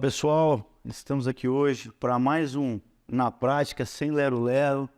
pessoal, estamos aqui hoje para mais um Na Prática, sem lero-lero.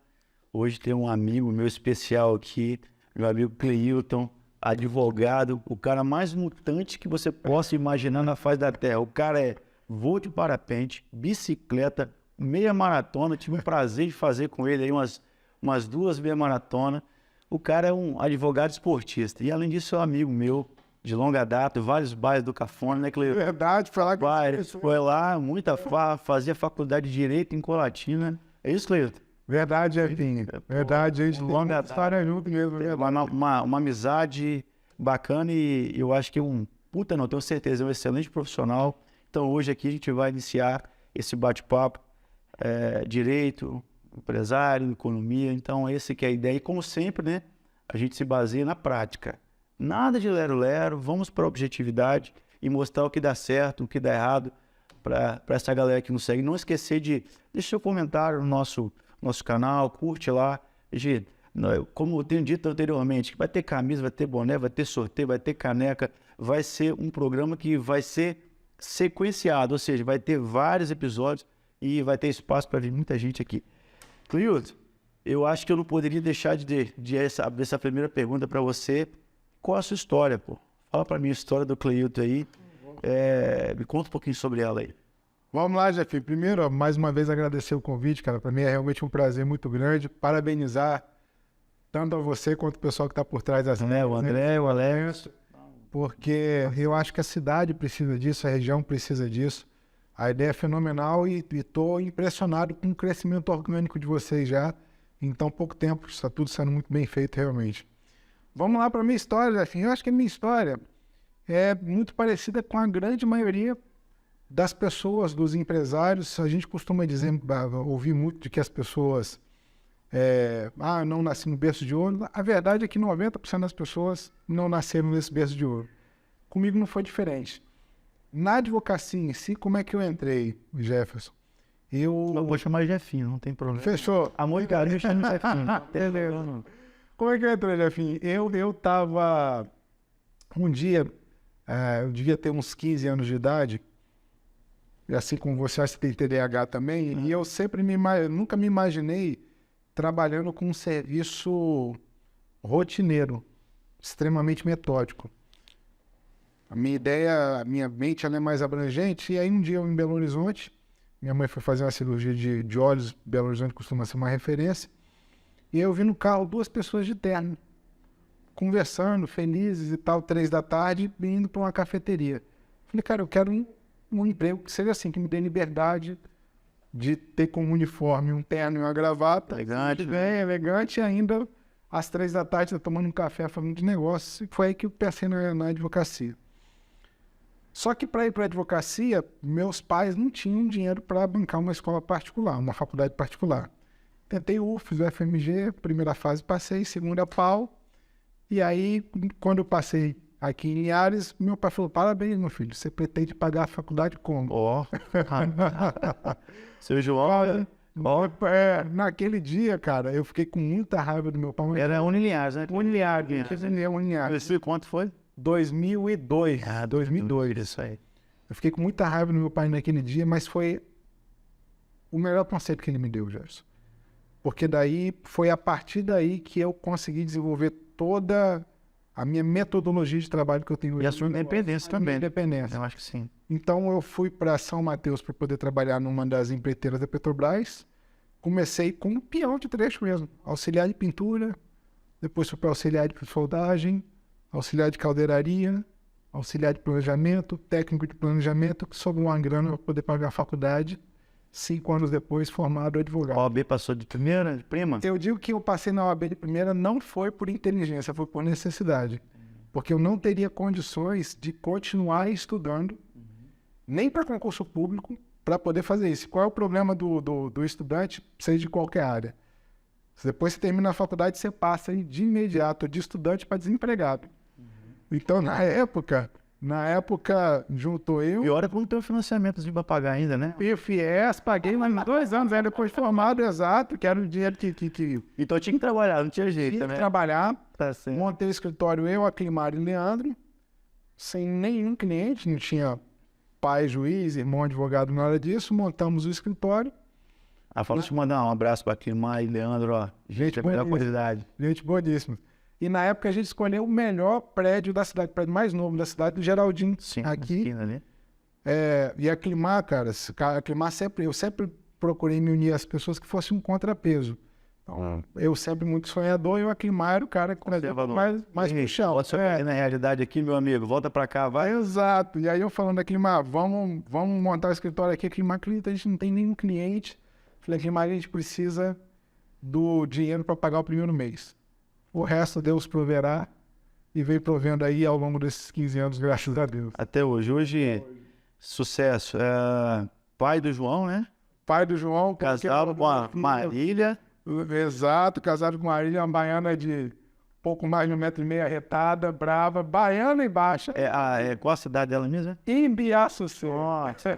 Hoje tem um amigo meu especial aqui, meu amigo Cleilton, advogado, o cara mais mutante que você possa imaginar na face da terra. O cara é voo de parapente, bicicleta, meia maratona, tive o prazer de fazer com ele aí umas 2 meia maratona. O cara é um advogado esportista e além disso é um amigo meu de longa data, vários bairros do Cafona, né, Cleilton? Verdade, falar com você. Foi lá, muita fazia faculdade de Direito em Colatina. É isso, Cleilton? Verdade, Jefinho. Verdade, a gente tem uma história junto mesmo. Uma amizade bacana e eu acho que tenho certeza, é um excelente profissional. Então hoje aqui a gente vai iniciar esse bate-papo, direito, empresário, economia. Então esse que é a ideia. E como sempre, né, a gente se baseia na prática. Nada de lero-lero, vamos para a objetividade e mostrar o que dá certo, o que dá errado para essa galera que nos segue. Não esquecer de deixar seu comentário no nosso canal, curte lá. Como eu tenho dito anteriormente, vai ter camisa, vai ter boné, vai ter sorteio, vai ter caneca. Vai ser um programa que vai ser sequenciado, ou seja, vai ter vários episódios e vai ter espaço para vir muita gente aqui. Cleilton, eu acho que eu não poderia deixar de abrir essa primeira pergunta para você. Qual a sua história, pô? Fala pra mim a história do Cleilton aí. Me conta um pouquinho sobre ela aí. Vamos lá, Jefinho. Primeiro, mais uma vez agradecer o convite, cara. Para mim é realmente um prazer muito grande. Parabenizar tanto a você quanto o pessoal que está por trás das telas. O André, o Alex. Porque eu acho que a cidade precisa disso, a região precisa disso. A ideia é fenomenal e estou impressionado com o crescimento orgânico de vocês já. Em tão pouco tempo, está tudo sendo muito bem feito realmente. Vamos lá para a minha história, Jefinho. Eu acho que a minha história é muito parecida com a grande maioria das pessoas, dos empresários. A gente costuma dizer, ouvir muito de que as pessoas não nasci no berço de ouro. A verdade é que 90% das pessoas não nasceram nesse berço de ouro. Comigo não foi diferente. Na advocacia em si, como é que eu entrei, Jefferson? Eu vou chamar de Jefinho, não tem problema. Fechou. Amor e carinho, chama de Jefinho. Como é que eu entrei, Jefinho? Eu tava... Um dia, eu devia ter uns 15 anos de idade, e assim como você, acho que tem TDAH também, e eu nunca me imaginei trabalhando com um serviço rotineiro, extremamente metódico. A minha ideia, a minha mente, ela é mais abrangente, e aí um dia eu em Belo Horizonte, minha mãe foi fazer uma cirurgia de olhos, Belo Horizonte costuma ser uma referência, e eu vi no carro 2 pessoas de terno, conversando, felizes e tal, 3 da tarde, indo para uma cafeteria. Falei, cara, eu quero um emprego que seja assim, que me dê liberdade de ter como uniforme um terno e uma gravata. Elegante. Elegante, e ainda às 3 da tarde, tomando um café, falando de negócio. E foi aí que eu pensei na advocacia. Só que para ir para a advocacia, meus pais não tinham dinheiro para bancar uma escola particular, uma faculdade particular. Tentei o UFES, o FMG, primeira fase passei, segunda pau. E aí, quando eu passei aqui em Linhares, meu pai falou, parabéns, meu filho, você pretende pagar a faculdade como? Seu João... naquele dia, cara, eu fiquei com muita raiva do meu pai. Era Unilinhares, né? Unilinhares. Quanto foi? 2002. 2002. Isso aí. Eu fiquei com muita raiva do meu pai naquele dia, mas foi o melhor conceito que ele me deu, Gerson. Porque foi a partir daí que eu consegui desenvolver toda a minha metodologia de trabalho que eu tenho hoje. E a sua independência também. Independência. Eu acho que sim. Então eu fui para São Mateus para poder trabalhar numa das empreiteiras da Petrobras. Comecei com um peão de trecho mesmo, auxiliar de pintura, depois fui para auxiliar de soldagem, auxiliar de caldeiraria, auxiliar de planejamento, técnico de planejamento, que sobrou uma grana para poder pagar a faculdade. 5 anos depois, formado advogado. A OAB passou de primeira, de prima? Eu digo que eu passei na OAB de primeira não foi por inteligência, foi por necessidade. Porque eu não teria condições de continuar estudando, nem para concurso público, para poder fazer isso. Qual é o problema do estudante, seja de qualquer área? Depois que você termina a faculdade, você passa de imediato de estudante para desempregado. Então, na época, juntou eu... E olha como tem o financiamento para pagar ainda, né? E o FIES, paguei mais 2 anos, aí depois formado, exato, que era o dinheiro que... Então tinha que trabalhar, não tinha jeito, tinha né? que trabalhar, tá certo. Montei o escritório eu, Aclimar e Leandro, sem nenhum cliente, não tinha pai juiz, irmão advogado na hora disso, montamos o escritório. Fala, deixa eu mandar um abraço para Climar e Leandro, ó. Gente, é a melhor qualidade. Gente boníssima. E na época a gente escolheu o melhor prédio da cidade, o prédio mais novo da cidade, do Geraldinho. Sim, aqui. Ali. E a Climar, cara, eu sempre procurei me unir às pessoas que fossem um contrapeso. Então, eu sempre muito sonhador e o Aclimar era o cara que trazia mais pro chão. Na realidade aqui, meu amigo, volta pra cá, vai. Exato. E aí eu falando da Aclimar, vamos montar o escritório aqui. Aclimar, a gente não tem nenhum cliente. Falei, Aclimar, a gente precisa do dinheiro para pagar o primeiro mês. O resto Deus proverá e veio provendo aí ao longo desses 15 anos, graças a Deus. Até hoje. Hoje, sucesso. Pai do João, né? Pai do João. Casado com a Marília. Exato, casado com a Marília, uma baiana de pouco mais de 1,5 m, arretada, brava, baiana e baixa. Qual a cidade dela mesmo? Imbiaçucê. Nossa,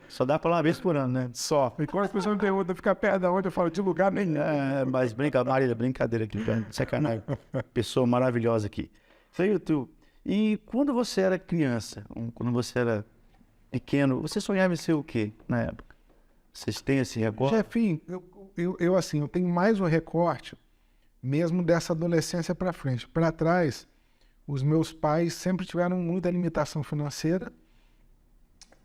só dá pra uma vez por ano, né? Só. E quando as pessoas me perguntam, fica perto de onde, eu falo, de lugar nenhum. Mas Marília, brincadeira aqui, sacanagem. Pessoa maravilhosa aqui. E quando você era criança, quando você era pequeno, você sonhava em ser o quê na época? Vocês têm esse recorte? Jefinho, eu tenho mais o recorte mesmo dessa adolescência para frente. Para trás, os meus pais sempre tiveram muita limitação financeira.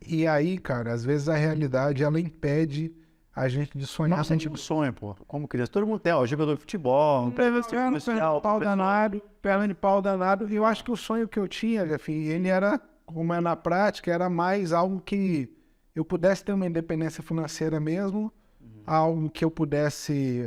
E aí, cara, às vezes a realidade, ela impede a gente de sonhar. Nossa, tipo sonho, pô. Como criança. Todo mundo tem, jogador de futebol. Perna de pau danado. Eu acho que o sonho que eu tinha, Jefinho, ele era, como é na prática, era mais algo que eu pudesse ter uma independência financeira mesmo, algo que eu pudesse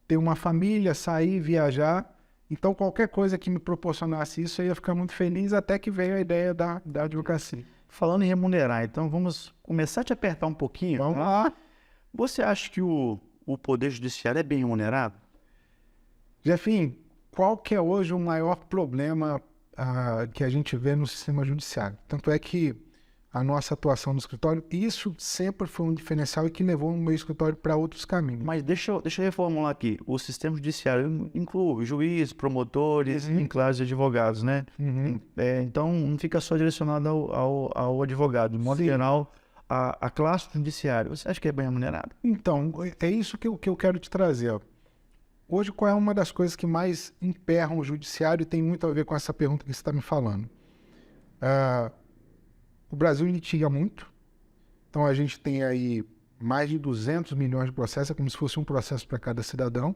ter uma família, sair, viajar. Então, qualquer coisa que me proporcionasse isso, eu ia ficar muito feliz, até que veio a ideia da advocacia. Falando em remunerar, então vamos começar a te apertar um pouquinho. Vamos lá. Você acha que o Poder Judiciário é bem remunerado? Jefinho, qual que é hoje o maior problema que a gente vê no sistema judiciário? Tanto é que a nossa atuação no escritório, isso sempre foi um diferencial e que levou o meu escritório para outros caminhos. Mas deixa eu reformular aqui. O sistema judiciário inclui juízes, promotores, enclaves e advogados, né? Então, não fica só direcionado ao advogado. De modo geral, a classe judiciária, você acha que é bem remunerado? Então, é isso que eu quero te trazer. Ó. Hoje, qual é uma das coisas que mais emperram o judiciário e tem muito a ver com essa pergunta que você está me falando? O Brasil litiga muito, então a gente tem aí mais de 200 milhões de processos, é como se fosse um processo para cada cidadão.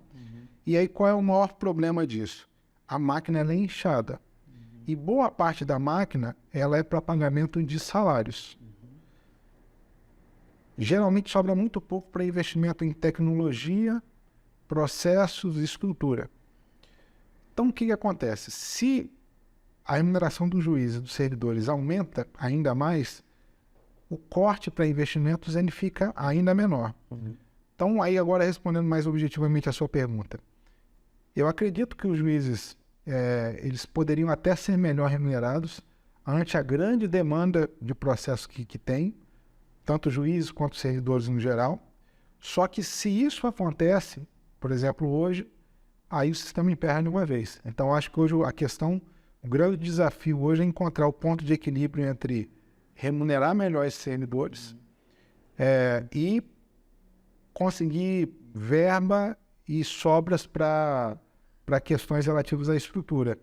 E aí qual é o maior problema disso? A máquina ela é inchada. E boa parte da máquina ela é para pagamento de salários. Geralmente sobra muito pouco para investimento em tecnologia, processos e estrutura. Então o que acontece? Se a remuneração dos juízes e dos servidores aumenta ainda mais, o corte para investimentos ele fica ainda menor. Então, aí agora respondendo mais objetivamente a sua pergunta, eu acredito que os juízes eles poderiam até ser melhor remunerados ante a grande demanda de processos que tem, tanto juízes quanto servidores no geral. Só que se isso acontece, por exemplo, hoje, aí o sistema emperra de uma vez. Então, acho que hoje o grande desafio hoje é encontrar o ponto de equilíbrio entre remunerar melhor esses servidores e conseguir verba e sobras para questões relativas à estrutura.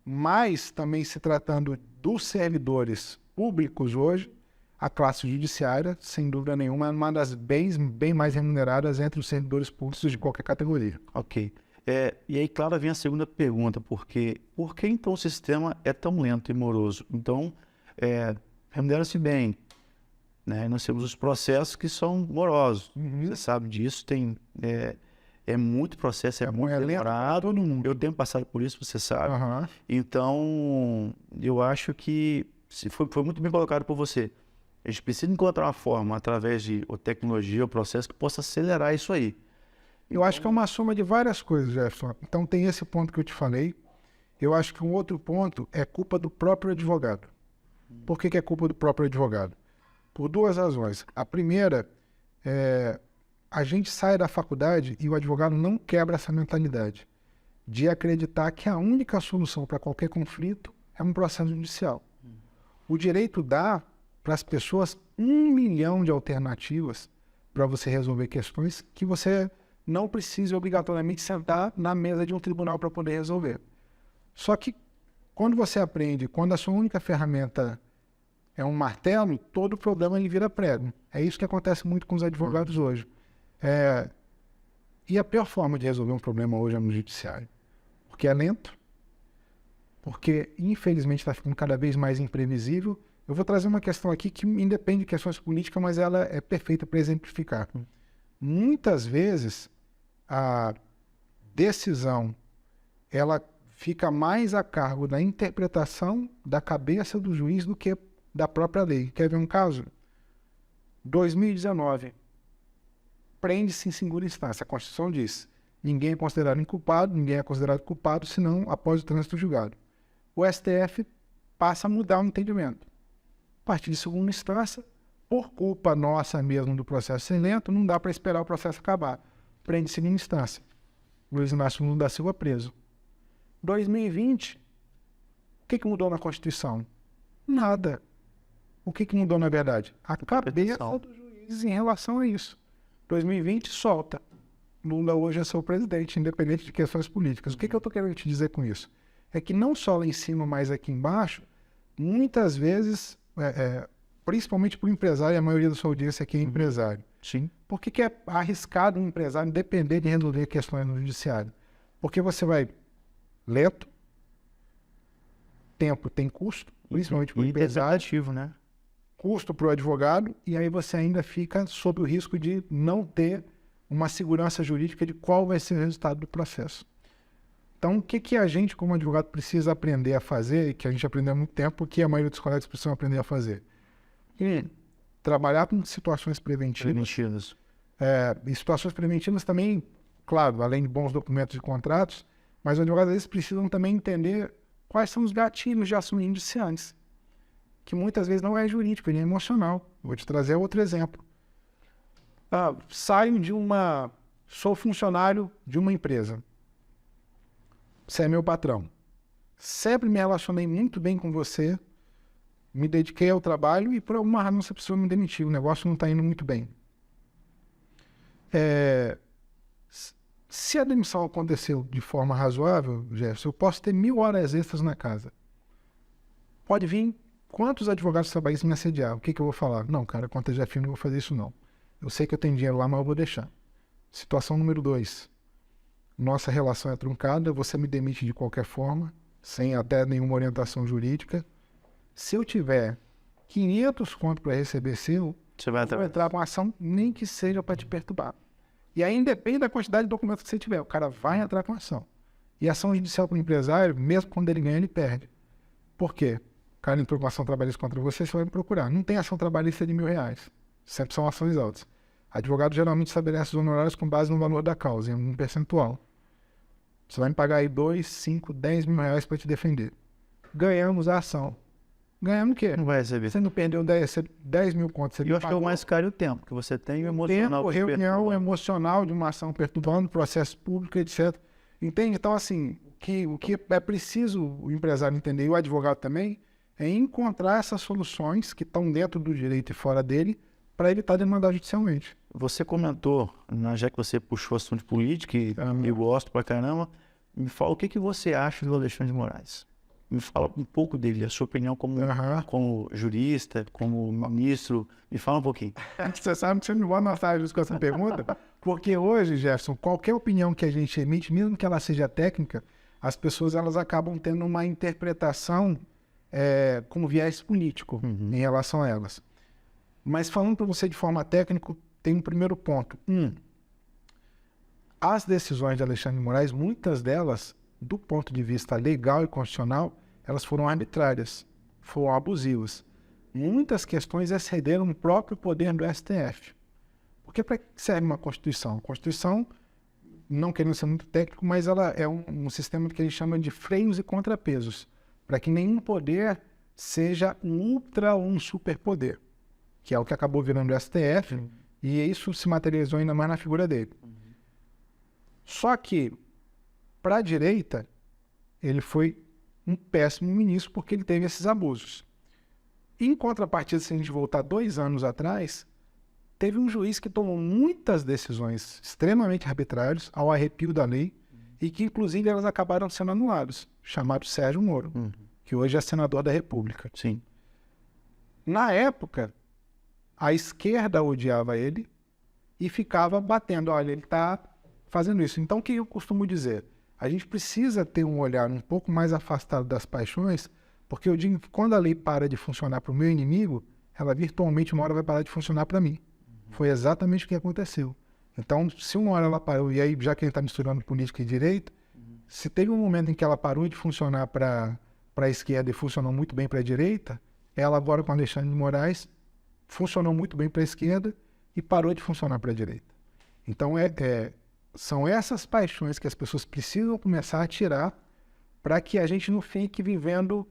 Mas também se tratando dos servidores públicos hoje, a classe judiciária, sem dúvida nenhuma, é uma das bem mais remuneradas entre os servidores públicos de qualquer categoria. Ok. E aí, claro, vem a segunda pergunta, por que então o sistema é tão lento e moroso? Então, remunera-se bem, né? Nós temos os processos que são morosos, você sabe disso, é muito processo, é muito demorado, eu tenho passado por isso, você sabe. Então, eu acho que foi muito bem colocado por você. A gente precisa encontrar uma forma, através de tecnologia ou processo, que possa acelerar isso aí. Eu acho que é uma soma de várias coisas, Jefferson. Então tem esse ponto que eu te falei. Eu acho que um outro ponto é culpa do próprio advogado. Por que é culpa do próprio advogado? Por duas razões. A primeira a gente sai da faculdade e o advogado não quebra essa mentalidade de acreditar que a única solução para qualquer conflito é um processo judicial. O direito dá para as pessoas 1 milhão de alternativas para você resolver questões que você não precisa obrigatoriamente sentar na mesa de um tribunal para poder resolver. Só que quando você aprende, quando a sua única ferramenta é um martelo, todo problema ele vira prego. É isso que acontece muito com os advogados hoje. E a pior forma de resolver um problema hoje é no judiciário. Porque é lento, porque infelizmente está ficando cada vez mais imprevisível. Eu vou trazer uma questão aqui que independe de questões políticas, mas ela é perfeita para exemplificar. Muitas vezes a decisão ela fica mais a cargo da interpretação da cabeça do juiz do que da própria lei. Quer ver um caso? 2019. Prende-se em segunda instância. A Constituição diz: ninguém é considerado inculpado, ninguém é considerado culpado, senão após o trânsito julgado. O STF passa a mudar o entendimento. A partir de segunda instância, por culpa nossa mesmo do processo ser lento, não dá para esperar o processo acabar. Prende segunda instância. Luiz Inácio Lula da Silva preso. 2020, o que mudou na Constituição? Nada. O que mudou na verdade? A cabeça dos juízes em relação a isso. 2020 solta. Lula hoje é seu presidente, independente de questões políticas. O que eu estou querendo te dizer com isso? É que não só lá em cima, mas aqui embaixo, muitas vezes, principalmente para o empresário, a maioria da sua audiência aqui é empresário. Sim. Por que é arriscado um empresário depender de resolver questões no judiciário? Porque você vai lento, tempo tem custo, principalmente para o empresário, né? Custo para o advogado, e aí você ainda fica sob o risco de não ter uma segurança jurídica de qual vai ser o resultado do processo. Então, o que a gente, como advogado, precisa aprender a fazer, e que a gente aprendeu há muito tempo, o que a maioria dos colegas precisam aprender a fazer? Trabalhar com situações preventivas. E situações preventivas também, claro, além de bons documentos e contratos, mas os advogados, às vezes, precisam também entender quais são os gatilhos de ações indiciantes, que muitas vezes não é jurídico, ele é emocional. Vou te trazer outro exemplo. Sou funcionário de uma empresa. Você é meu patrão. Sempre me relacionei muito bem com você, me dediquei ao trabalho e por alguma razão você precisou me demitir. O negócio não está indo muito bem. Se a demissão aconteceu de forma razoável, Jefferson, eu posso ter 1000 horas extras na casa. Pode vir quantos advogados trabalhistas me assediar? O que eu vou falar? Não, cara, quanto já firme, não vou fazer isso não. Eu sei que eu tenho dinheiro lá, mas eu vou deixar. Situação número 2. Nossa relação é truncada, você me demite de qualquer forma, sem até nenhuma orientação jurídica. Se eu tiver 500 conto para receber seu, você vai entrar com ação, nem que seja para te perturbar. E aí independe da quantidade de documentos que você tiver, o cara vai entrar com ação. E ação judicial para o empresário, mesmo quando ele ganha, ele perde. Por quê? O cara entrou com ação trabalhista contra você, você vai me procurar. Não tem ação trabalhista de R$1.000. Sempre são ações altas. Advogado geralmente estabelece os honorários com base no valor da causa, em um percentual. Você vai me pagar aí 2, 5, 10 mil reais para te defender. Ganhamos a ação. Ganhamos o quê? Não vai receber. Você não perdeu 10 mil contos. E eu acho que é o mais caro o tempo que você tem, o emocional. Tempo, reunião emocional de uma ação perturbando, processo público, etc. Entende? Então, assim, o que é preciso o empresário entender, e o advogado também, é encontrar essas soluções que estão dentro do direito e fora dele, para evitar demandar judicialmente. Você comentou, já que você puxou assunto de política, e eu gosto pra caramba, me fala o que você acha do Alexandre de Moraes. Me fala um pouco dele, a sua opinião como jurista, como ministro. Me fala um pouquinho. Você sabe que você me vai anotar com essa pergunta? Porque hoje, Jefferson, qualquer opinião que a gente emite, mesmo que ela seja técnica, as pessoas elas acabam tendo uma interpretação com viés político em relação a elas. Mas falando para você de forma técnica, tem um primeiro ponto. As decisões de Alexandre de Moraes, muitas delas, do ponto de vista legal e constitucional, elas foram arbitrárias, foram abusivas. Muitas questões excederam o próprio poder do STF. Porque para que serve uma Constituição? A Constituição, não querendo ser muito técnico, mas ela é um sistema que a gente chama de freios e contrapesos, para que nenhum poder seja um ultra ou um superpoder, que é o que acabou virando o STF, e isso se materializou ainda mais na figura dele. Só que, para a direita, ele foi um péssimo ministro porque ele teve esses abusos. Em contrapartida, se a gente voltar 2 anos atrás, teve um juiz que tomou muitas decisões extremamente arbitrárias, ao arrepio da lei, e que, inclusive, elas acabaram sendo anuladas, chamado Sérgio Moro, que hoje é senador da República. Sim. Na época, a esquerda odiava ele e ficava batendo, olha, ele está fazendo isso. Então, o que eu costumo dizer? A gente precisa ter um olhar um pouco mais afastado das paixões, porque eu digo que quando a lei para de funcionar para o meu inimigo, ela virtualmente uma hora vai parar de funcionar para mim. Foi exatamente o que aconteceu. Então, se uma hora ela parou, e aí já que a gente está misturando política e direito, se teve um momento em que ela parou de funcionar para a esquerda e funcionou muito bem para a direita, ela agora com Alexandre de Moraes funcionou muito bem para a esquerda e parou de funcionar para a direita. Então, são essas paixões que as pessoas precisam começar a tirar para que a gente não fique vivendo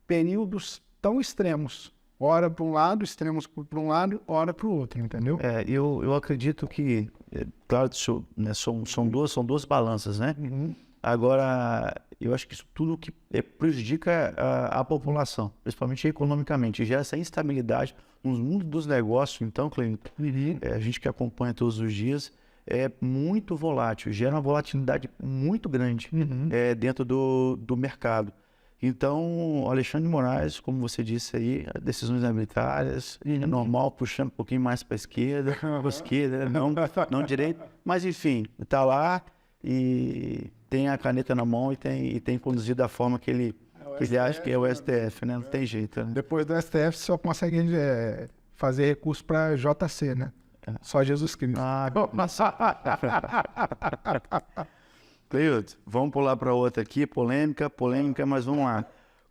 períodos tão extremos. Ora para um lado, extremos para um lado, ora para o outro, entendeu? Eu acredito que, claro, né, são duas balanças, né? Agora, eu acho que isso tudo que prejudica a população, principalmente economicamente, gera essa instabilidade no mundo dos negócios. Então, Clênio, a gente que acompanha todos os dias, é muito volátil, gera uma volatilidade muito grande dentro do mercado. Então, Alexandre de Moraes, como você disse aí, decisões arbitrárias, é normal, puxando um pouquinho mais para a esquerda, não direita, mas enfim, está lá e tem a caneta na mão e tem conduzido da forma que ele acha que é o STF, né? Não tem jeito, né? Depois do STF, só consegue fazer recurso para JC, né? Só Jesus Cristo. Cleilton, vamos pular para outra aqui, polêmica, mas vamos lá.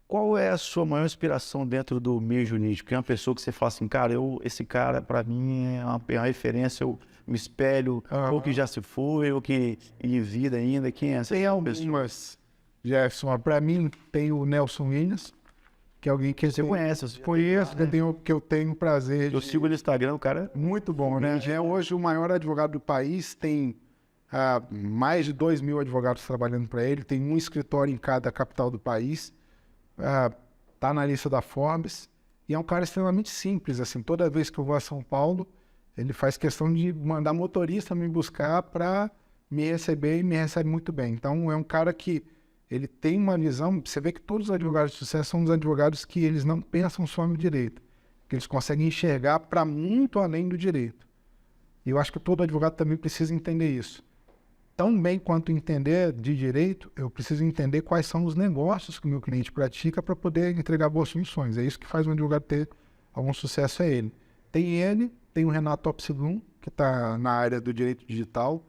Qual é a sua maior inspiração dentro do meio jurídico? É uma pessoa que você fala assim, cara, esse cara para mim é uma referência, eu me espelho, ou que já se foi, ou que em vida ainda, quem é essa Tem pessoa? algumas, Jefferson, para mim tem o Nelson Williams, que é alguém que Você conhece? conheço, que eu tenho prazer Eu sigo no Instagram, o cara muito bom, né? É hoje o maior advogado do país, tem mais de 2.000 advogados trabalhando para ele, tem um escritório em cada capital do país, tá na lista da Forbes, e é um cara extremamente simples, assim, toda vez que eu vou a São Paulo, ele faz questão de mandar motorista me buscar para me receber e me recebe muito bem. Então, é um cara que ele tem uma visão, você vê que todos os advogados de sucesso são os advogados que eles não pensam só no direito, que eles conseguem enxergar para muito além do direito. E eu acho que todo advogado também precisa entender isso. Tão bem quanto entender de direito, eu preciso entender quais são os negócios que o meu cliente pratica para poder entregar boas soluções. É isso que faz um advogado ter algum sucesso, é ele. Tem o Renato Opsilum, que está na área do direito digital,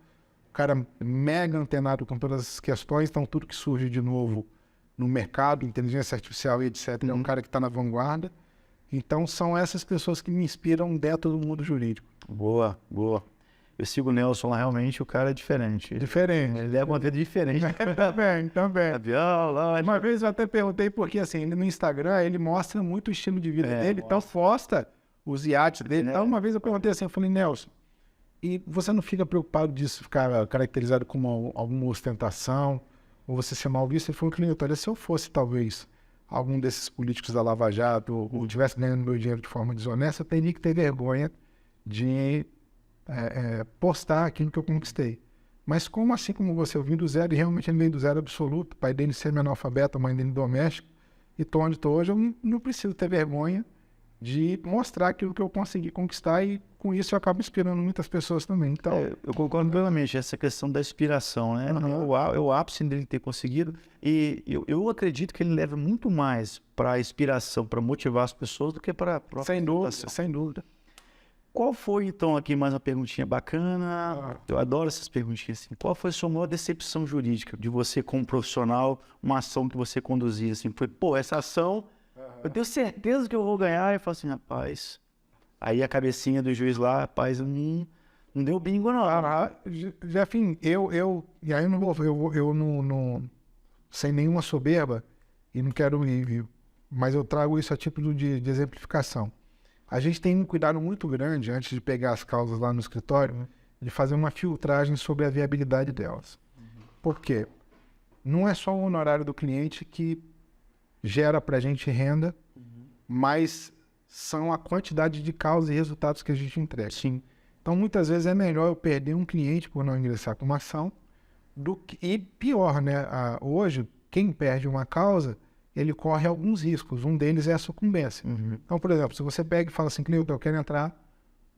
o cara mega antenado com todas as questões, então tudo que surge de novo no mercado, inteligência artificial e etc., é um cara que está na vanguarda. Então são essas pessoas que me inspiram dentro do mundo jurídico. Boa. Eu sigo o Nelson lá, realmente o cara é diferente. Diferente. Ele leva uma vida diferente. Também. Avião, lá. Uma vez eu até perguntei porque, assim, ele no Instagram, ele mostra muito o estilo de vida dele, então posta os iates dele. Então, uma vez eu perguntei assim, eu falei, Nelson, e você não fica preocupado disso ficar caracterizado como alguma ostentação, ou você ser mal visto? Ele falou, Clênton, olha, se eu fosse, talvez, algum desses políticos da Lava Jato, ou tivesse ganhando meu dinheiro de forma desonesta, eu teria que ter vergonha de postar aquilo que eu conquistei. Mas como assim como você, eu vim do zero, e realmente ele veio do zero absoluto, o pai dele ser analfabeto, a mãe dele doméstica, e tô onde estou hoje, eu não preciso ter vergonha de mostrar aquilo que eu consegui conquistar, e com isso eu acabo inspirando muitas pessoas também. Então, eu concordo plenamente, essa questão da inspiração, né? É o ápice dele ter conseguido, e eu acredito que ele leva muito mais para a inspiração, para motivar as pessoas, do que para a própria sem dúvida. Qual foi, então, aqui mais uma perguntinha bacana, eu adoro essas perguntinhas assim, qual foi a sua maior decepção jurídica de você como profissional, uma ação que você conduzia, assim, foi, essa ação, eu tenho certeza que eu vou ganhar, e eu falo assim, rapaz, aí a cabecinha do juiz lá, rapaz, não deu bingo não. Jefinho, e aí eu não, sem nenhuma soberba, e não quero mas eu trago isso a título de exemplificação. A gente tem um cuidado muito grande, antes de pegar as causas lá no escritório, de fazer uma filtragem sobre a viabilidade delas. Por quê? Não é só o honorário do cliente que gera para a gente renda, mas são a quantidade de causas e resultados que a gente entrega. Sim. Então, muitas vezes é melhor eu perder um cliente por não ingressar com uma ação e pior, né? Hoje, quem perde uma causa, ele corre alguns riscos. Um deles é a sucumbência. Então, por exemplo, se você pega e fala assim, Cleuton, eu quero entrar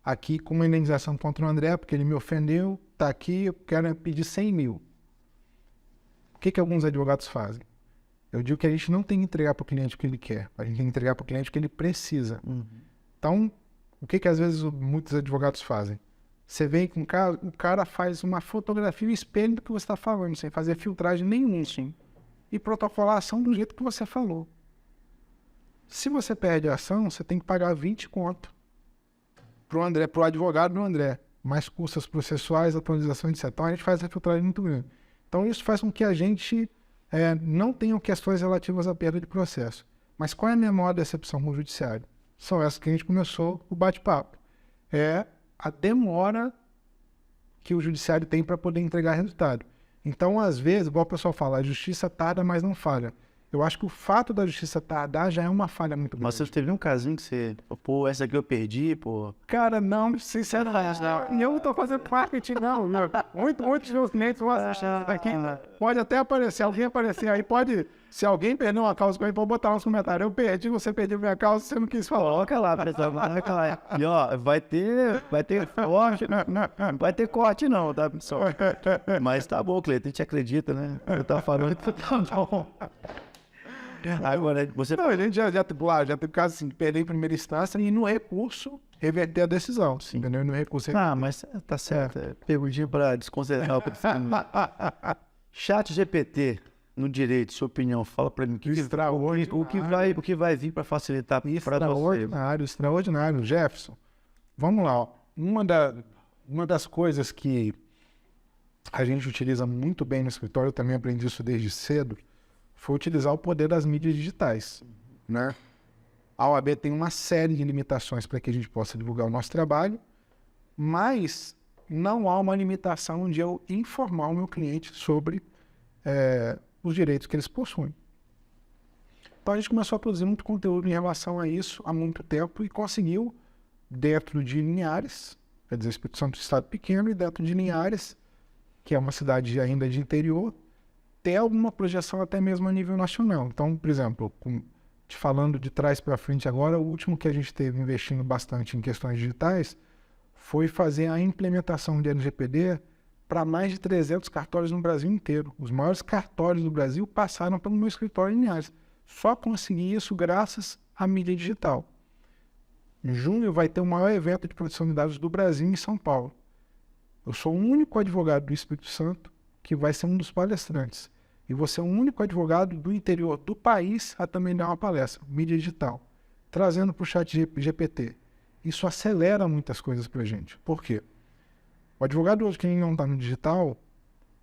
aqui com uma indenização contra o André, porque ele me ofendeu, tá aqui, eu quero pedir 100 mil. O que alguns advogados fazem? Eu digo que a gente não tem que entregar para o cliente o que ele quer, a gente tem que entregar para o cliente o que ele precisa. Então, o que às vezes muitos advogados fazem? Você vem com o cara faz uma fotografia e espelho do que você está falando, sem fazer filtragem nenhuma. Sim. E protocolar a ação do jeito que você falou. Se você perde a ação, você tem que pagar 20 conto pro advogado do André. Mais custas processuais, atualização, etc. Então a gente faz a filtragem muito grande. Então isso faz com que a gente não tenha questões relativas à perda de processo. Mas qual é a minha maior decepção com o judiciário? São essas que a gente começou o bate-papo. É a demora que o judiciário tem para poder entregar resultado. Então, às vezes, igual o pessoal fala, a justiça tarda, mas não falha. Eu acho que o fato da justiça tardar já é uma falha muito grande. Mas você teve um casinho que você... Pô, essa aqui eu perdi, pô. Cara, não, sinceramente, não. E eu não tô fazendo marketing, não. Muitos meus clientes vão assistir isso daqui. Pode até aparecer, alguém aparecer aí, pode... Se alguém perder uma causa com ele, pode botar nos comentários. Eu perdi, você perdeu minha causa, você não quis falar. Coloca lá, pessoal, coloca lá. E ó, vai ter corte, não vai ter corte não, tá, pessoal? Mas tá bom, Cleiton, a gente acredita, né? Eu tava falando que tá bom. Agora, você... Não, a gente já teve caso assim, de perder em primeira instância e no recurso reverter a decisão. Sim. Entendeu? No recurso mas tá certo. Perguntinha pra desconsiderar o Chat GPT no direito, sua opinião, fala pra mim. O que vai vir pra facilitar pra você? Extraordinário. Jefferson, vamos lá. Ó. Uma das coisas que a gente utiliza muito bem no escritório, eu também aprendi isso desde cedo, foi utilizar o poder das mídias digitais, né? A OAB tem uma série de limitações para que a gente possa divulgar o nosso trabalho, mas não há uma limitação de eu informar o meu cliente sobre os direitos que eles possuem. Então a gente começou a produzir muito conteúdo em relação a isso há muito tempo e conseguiu, dentro de Linhares, quer dizer, Espírito Santo é um estado pequeno, e dentro de Linhares, que é uma cidade ainda de interior, ter alguma projeção até mesmo a nível nacional. Então, por exemplo, te falando de trás para frente agora, o último que a gente teve investindo bastante em questões digitais foi fazer a implementação de LGPD para mais de 300 cartórios no Brasil inteiro. Os maiores cartórios do Brasil passaram pelo meu escritório em Linhares. Só consegui isso graças à mídia digital. Em junho vai ter o maior evento de proteção de dados do Brasil em São Paulo. Eu sou o único advogado do Espírito Santo que vai ser um dos palestrantes. E você é o único advogado do interior do país a também dar uma palestra, mídia digital, trazendo para o chat GPT. Isso acelera muitas coisas para a gente. Por quê? O advogado hoje que não está no digital,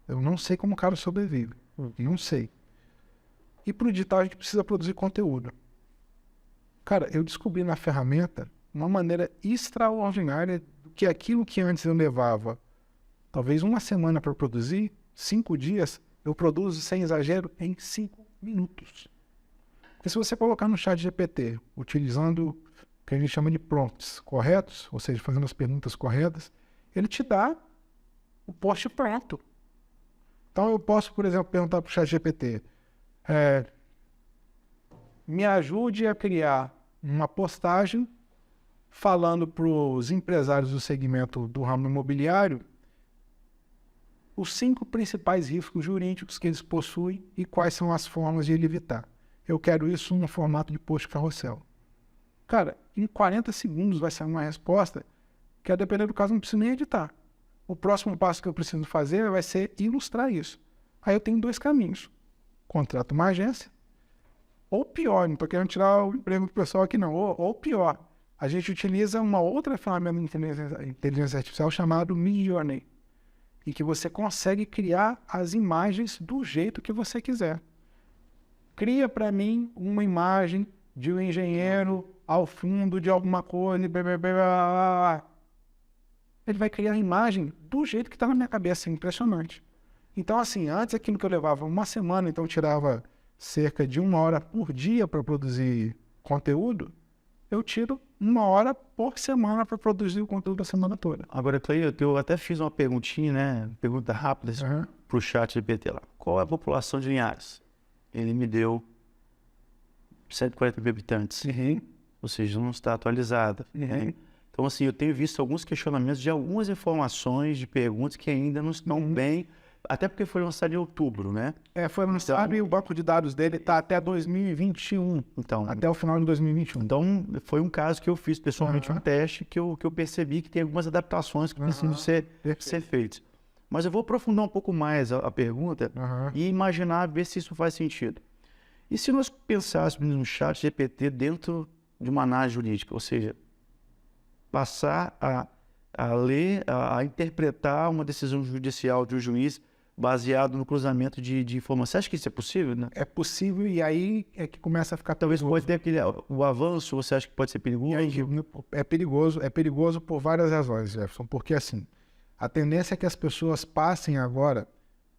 eu não sei como o cara sobrevive. Não sei. E para o digital a gente precisa produzir conteúdo. Cara, eu descobri na ferramenta uma maneira extraordinária que aquilo que antes eu levava talvez uma semana para produzir, 5 dias, eu produzo, sem exagero, em 5 minutos. Porque se você colocar no chat GPT, utilizando o que a gente chama de prompts corretos, ou seja, fazendo as perguntas corretas, ele te dá o post pronto. Então eu posso, por exemplo, perguntar para o chat GPT, me ajude a criar uma postagem falando para os empresários do segmento do ramo imobiliário os 5 principais riscos jurídicos que eles possuem e quais são as formas de ele evitar. Eu quero isso no formato de post carrossel. Cara, em 40 segundos vai sair uma resposta que, a depender do caso, não preciso nem editar. O próximo passo que eu preciso fazer vai ser ilustrar isso. Aí eu tenho 2 caminhos. Contrato uma agência, ou pior, não estou querendo tirar o emprego do pessoal aqui não, ou pior, a gente utiliza uma outra ferramenta de inteligência artificial chamada Midjourney, em que você consegue criar as imagens do jeito que você quiser. Cria para mim uma imagem de um engenheiro ao fundo de alguma coisa, blá, blá, blá, blá. Ele vai criar a imagem do jeito que está na minha cabeça, é impressionante. Então, assim, antes aquilo que eu levava uma semana, então eu tirava cerca de 1 hora por dia para produzir conteúdo, eu tiro 1 hora por semana para produzir o conteúdo da semana toda. Agora, Clay, eu até fiz uma perguntinha, né? Pergunta rápida para o chat GPT lá. Qual é a população de Linhares? Ele me deu 140 mil habitantes. Ou seja, não está atualizada. Né? Então, assim, eu tenho visto alguns questionamentos de algumas informações, de perguntas que ainda não estão bem, até porque foi lançado em outubro, né? Foi lançado e o banco de dados dele está até 2021. Então, Até o final de 2021. Então, foi um caso que eu fiz pessoalmente um teste que eu percebi que tem algumas adaptações que precisam ser feitas. Mas eu vou aprofundar um pouco mais a pergunta e imaginar, ver se isso faz sentido. E se nós pensássemos no chat GPT dentro de uma análise jurídica, ou seja, passar a ler, a interpretar uma decisão judicial de um juiz baseado no cruzamento de informações. Você acha que isso é possível, né? É possível e aí é que começa a ficar... Talvez pode ter o avanço, você acha que pode ser perigoso? É perigoso por várias razões, Jefferson, porque assim, a tendência é que as pessoas passem agora,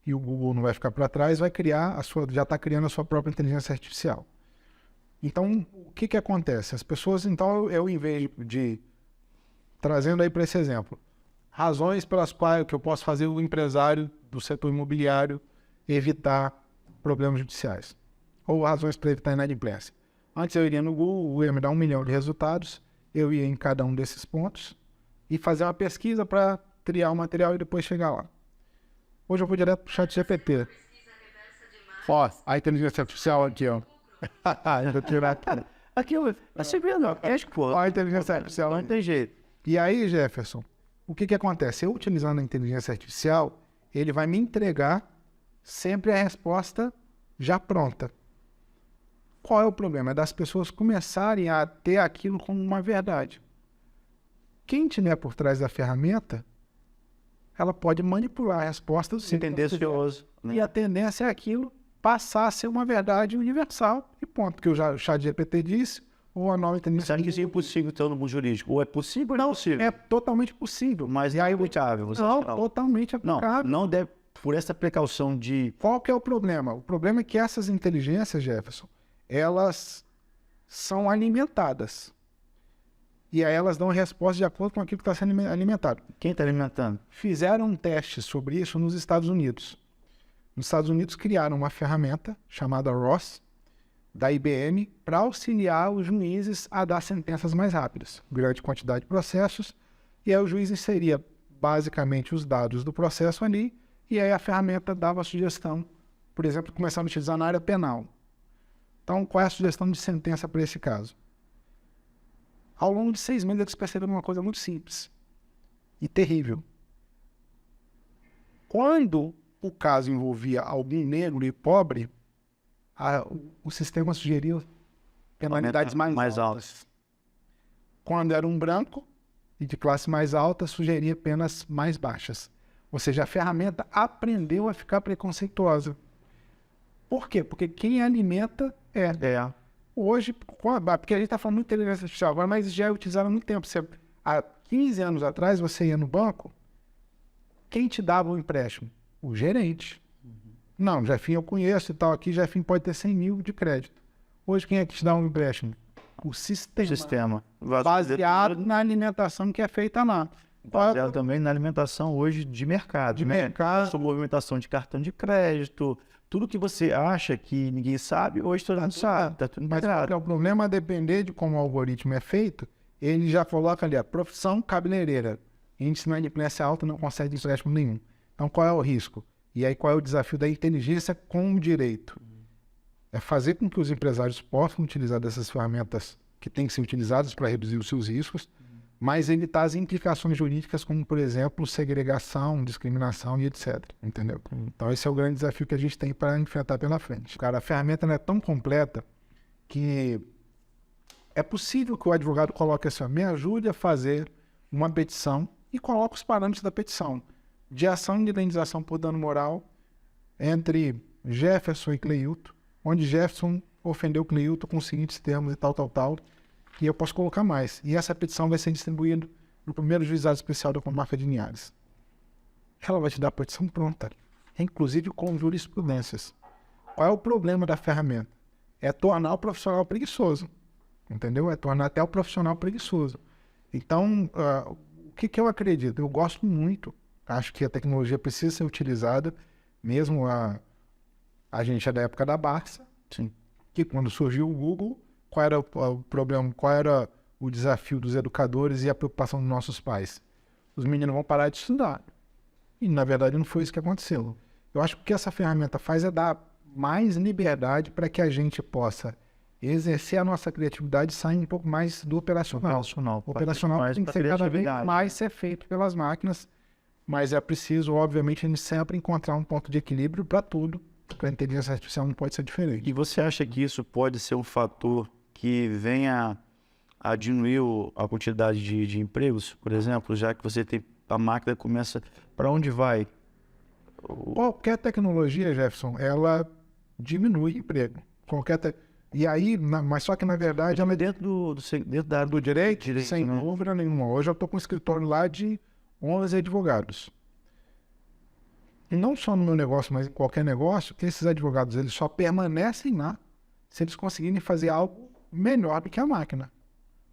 e o Google não vai ficar para trás, já está criando a sua própria inteligência artificial. Então, o que acontece? As pessoas, então, eu em vez de trazendo aí para esse exemplo, razões pelas quais que eu posso fazer o empresário do setor imobiliário evitar problemas judiciais. Ou razões para evitar inadimplência. Antes eu iria no Google, ia me dar 1 milhão de resultados, eu ia em cada um desses pontos e fazer uma pesquisa para triar o material e depois chegar lá. Hoje eu vou direto para o chat GPT. Ó, a inteligência artificial aqui, ó. Aqui, você vê, não, ó, a inteligência artificial. Não tem jeito. E aí, Jefferson, o que acontece? Eu utilizando a inteligência artificial, ele vai me entregar sempre a resposta já pronta. Qual é o problema? É das pessoas começarem a ter aquilo como uma verdade. Quem estiver por trás da ferramenta, ela pode manipular a resposta do tendencioso. Né? E a tendência é aquilo passar a ser uma verdade universal e ponto. Porque o chat GPT disse, ou a nova inteligência... Você acha que isso é impossível, então, no mundo jurídico? Ou é possível ou não é possível? É totalmente possível. Mas é aplicável. Não, totalmente aplicável. Não deve, por essa precaução de... Qual que é o problema? O problema é que essas inteligências, Jefferson, elas são alimentadas. E aí elas dão resposta de acordo com aquilo que está sendo alimentado. Quem está alimentando? Fizeram um teste sobre isso nos Estados Unidos. Nos Estados Unidos criaram uma ferramenta chamada ROS, da IBM, para auxiliar os juízes a dar sentenças mais rápidas. Grande quantidade de processos. E aí o juiz inseria basicamente os dados do processo ali, e aí a ferramenta dava a sugestão, por exemplo, começando a utilizar na área penal. Então, qual é a sugestão de sentença para esse caso? Ao longo de 6 meses, eles perceberam uma coisa muito simples e terrível. Quando o caso envolvia algum negro e pobre, o sistema sugeria penalidades mais altas. Quando era um branco e de classe mais alta, sugeria penas mais baixas. Ou seja, a ferramenta aprendeu a ficar preconceituosa. Por quê? Porque quem alimenta Hoje, porque a gente está falando muito de inteligência artificial agora, mas já é utilizado há muito tempo. Há 15 anos atrás, você ia no banco, quem te dava o empréstimo? O gerente. Não, Jefinho eu conheço e tal, aqui Jefinho pode ter 100 mil de crédito. Hoje quem é que te dá um empréstimo? O sistema. Baseado na alimentação que é feita lá. Baseado também na alimentação hoje de mercado. Sobre movimentação de cartão de crédito, tudo que você acha que ninguém sabe, hoje todo mundo sabe. Tá tudo mas o problema é depender de como o algoritmo é feito, ele já coloca ali a profissão cabeleireira. Índice de inadimplência alto, não consegue empréstimo nenhum. Então qual é o risco? E aí qual é o desafio da inteligência com o direito? É fazer com que os empresários possam utilizar dessas ferramentas que têm que ser utilizadas para reduzir os seus riscos, mas evitar as implicações jurídicas como, por exemplo, segregação, discriminação e etc. Entendeu? Então esse é o grande desafio que a gente tem para enfrentar pela frente. Cara, a ferramenta não é tão completa que é possível que o advogado coloque assim, me ajude a fazer uma petição e coloque os parâmetros da petição de ação de indenização por dano moral entre Jefferson e Cleilton, onde Jefferson ofendeu Cleilton com os seguintes termos e tal, e eu posso colocar mais. E essa petição vai ser distribuída no primeiro juizado especial da comarca de Linhares. Ela vai te dar a petição pronta, inclusive com jurisprudências. Qual é o problema da ferramenta? É tornar o profissional preguiçoso. entendeu? É tornar até o profissional preguiçoso. Então, o que eu acredito? Eu gosto muito, acho que a tecnologia precisa ser utilizada, mesmo a gente é da época da Barça, Sim. que quando surgiu o Google, qual era o problema, qual era o desafio dos educadores e a preocupação dos nossos pais? Os meninos vão parar de estudar. E, na verdade, não foi isso que aconteceu. Eu acho que o que essa ferramenta faz é dar mais liberdade para que a gente possa exercer a nossa criatividade e sair um pouco mais do operacional. O operacional mais tem que pra ser cada vez criatividade. mais ser feito pelas máquinas, mas é preciso, obviamente, a gente sempre encontrar um ponto de equilíbrio para tudo, porque a inteligência artificial não pode ser diferente. E você acha que isso pode ser um fator que venha a diminuir a quantidade de empregos, por exemplo, já que você tem a máquina começa para onde vai? Qualquer tecnologia, Jefferson, ela diminui emprego. E aí, mas só que na verdade ela é Dentro da área do direito, sem né? dúvida nenhuma. Hoje eu estou com um escritório lá de 11 advogados. E não só no meu negócio, mas em qualquer negócio, que esses advogados eles só permanecem lá se eles conseguirem fazer algo melhor do que a máquina.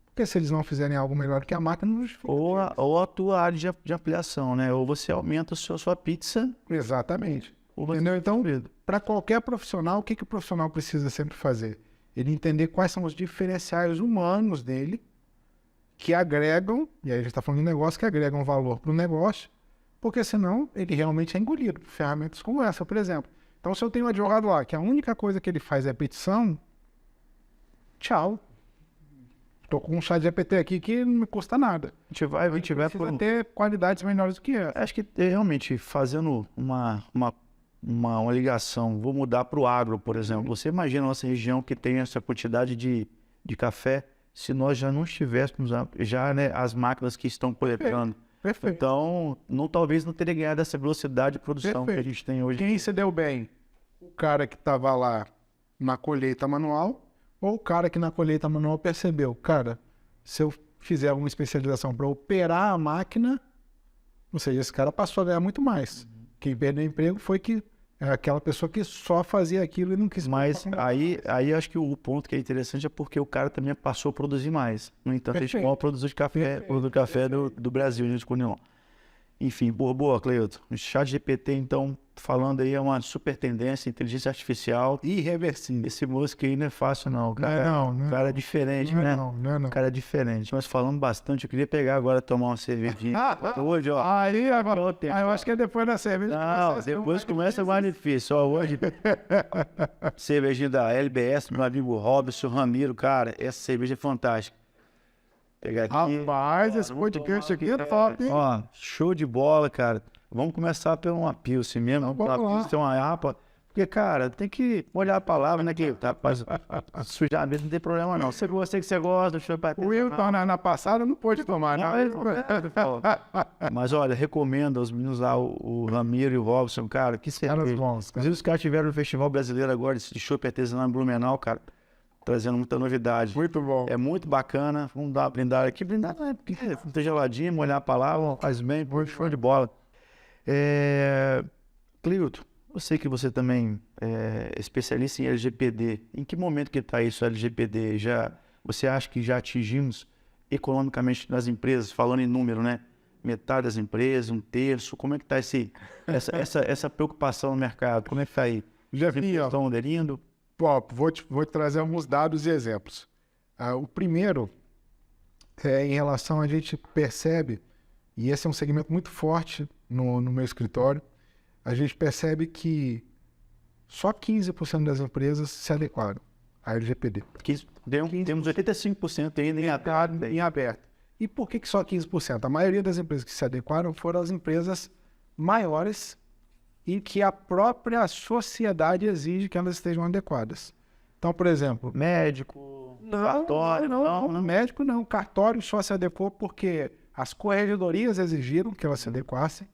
Porque se eles não fizerem algo melhor do que a máquina, não justifica. Ou a tua área de ampliação, né? Ou você aumenta sua pizza. Exatamente. Ou você... Entendeu? Então, para qualquer profissional, o que o profissional precisa sempre fazer? Ele entender quais são os diferenciais humanos dele que agregam, e aí a gente está falando de negócio, que agregam valor para o negócio, porque senão ele realmente é engolido por ferramentas como essa, por exemplo. Então, se eu tenho um advogado lá, que a única coisa que ele faz é petição, tchau. Estou com um chat GPT aqui que não me custa nada. A gente vai Precisa ter qualidades melhores do que essa. Acho que realmente fazendo uma ligação, vou mudar para o agro, por exemplo. Você imagina a nossa região que tem essa quantidade de café, se nós já não estivéssemos né, as máquinas que estão coletando. Perfeito. Então, talvez não teria ganhado essa velocidade de produção que a gente tem hoje. Quem se deu bem? O cara que estava lá na colheita manual ou o cara que na colheita manual percebeu, cara, se eu fizer alguma especialização para operar a máquina, ou seja, esse cara passou a ganhar muito mais. Quem perdeu o emprego foi aquela pessoa que só fazia aquilo e não quis. Mas aí acho que o ponto que é interessante é porque o cara também passou a produzir mais. No entanto, a gente é o maior produtor de café, do Brasil, gente, com União. Enfim, boa, Cleilton. O chat GPT, então, falando aí, é uma super tendência, inteligência artificial. Irreversível. Esse músico aí não é fácil, não. O Não, cara é diferente, né? Não. O cara é diferente. Mas falando bastante, eu queria pegar agora, tomar uma cervejinha. Hoje, ó. Aí, agora, eu acho que é depois da cerveja. Não, depois começa mais difícil. Ó, hoje, cervejinha da LBS, meu amigo Robson Ramiro, cara, essa cerveja é fantástica. Pegar aqui. Rapaz, esse podcast aqui é top, hein? Ó, show de bola, cara. Vamos começar por uma Pilsen mesmo. Vamos lá. Pilsen tem uma APA. Porque, cara, tem que olhar a palavra, né? Que tá, sujar mesmo, não tem problema, não. Você gosta, deixa eu bater. O Wilton, na passada, não pôde tomar, não. Mas, olha, recomendo aos meninos lá, o Ramiro e o Robson, cara, que cerveja. Inclusive, os caras tiveram no Festival Brasileiro agora, esse chopp artesanal em Blumenau, cara, trazendo muita novidade. Muito bom. É muito bacana. Vamos dar uma brindada aqui. Brindar não é porque tem geladinho, molhar a palavra, faz bem, show de bola. Cleilton, eu sei que você também é especialista em LGPD. Em que momento que está isso, LGPD? Você acha que já atingimos economicamente nas empresas, falando em número, né? Metade das empresas, um terço. Como é que está essa preocupação no mercado? Como é que está aí? Já estão aderindo? Vou te trazer alguns dados e exemplos. O primeiro é em relação a gente percebe, e esse é um segmento muito forte no meu escritório, a gente percebe que só 15% das empresas se adequaram à LGPD. Temos 85% ainda em aberto. E por que só 15%? A maioria das empresas que se adequaram foram as empresas maiores e que a própria sociedade exige que elas estejam adequadas. Então, por exemplo... Médico, cartório... Não, médico não. Cartório só se adequou porque as corregedorias exigiram que elas se adequassem.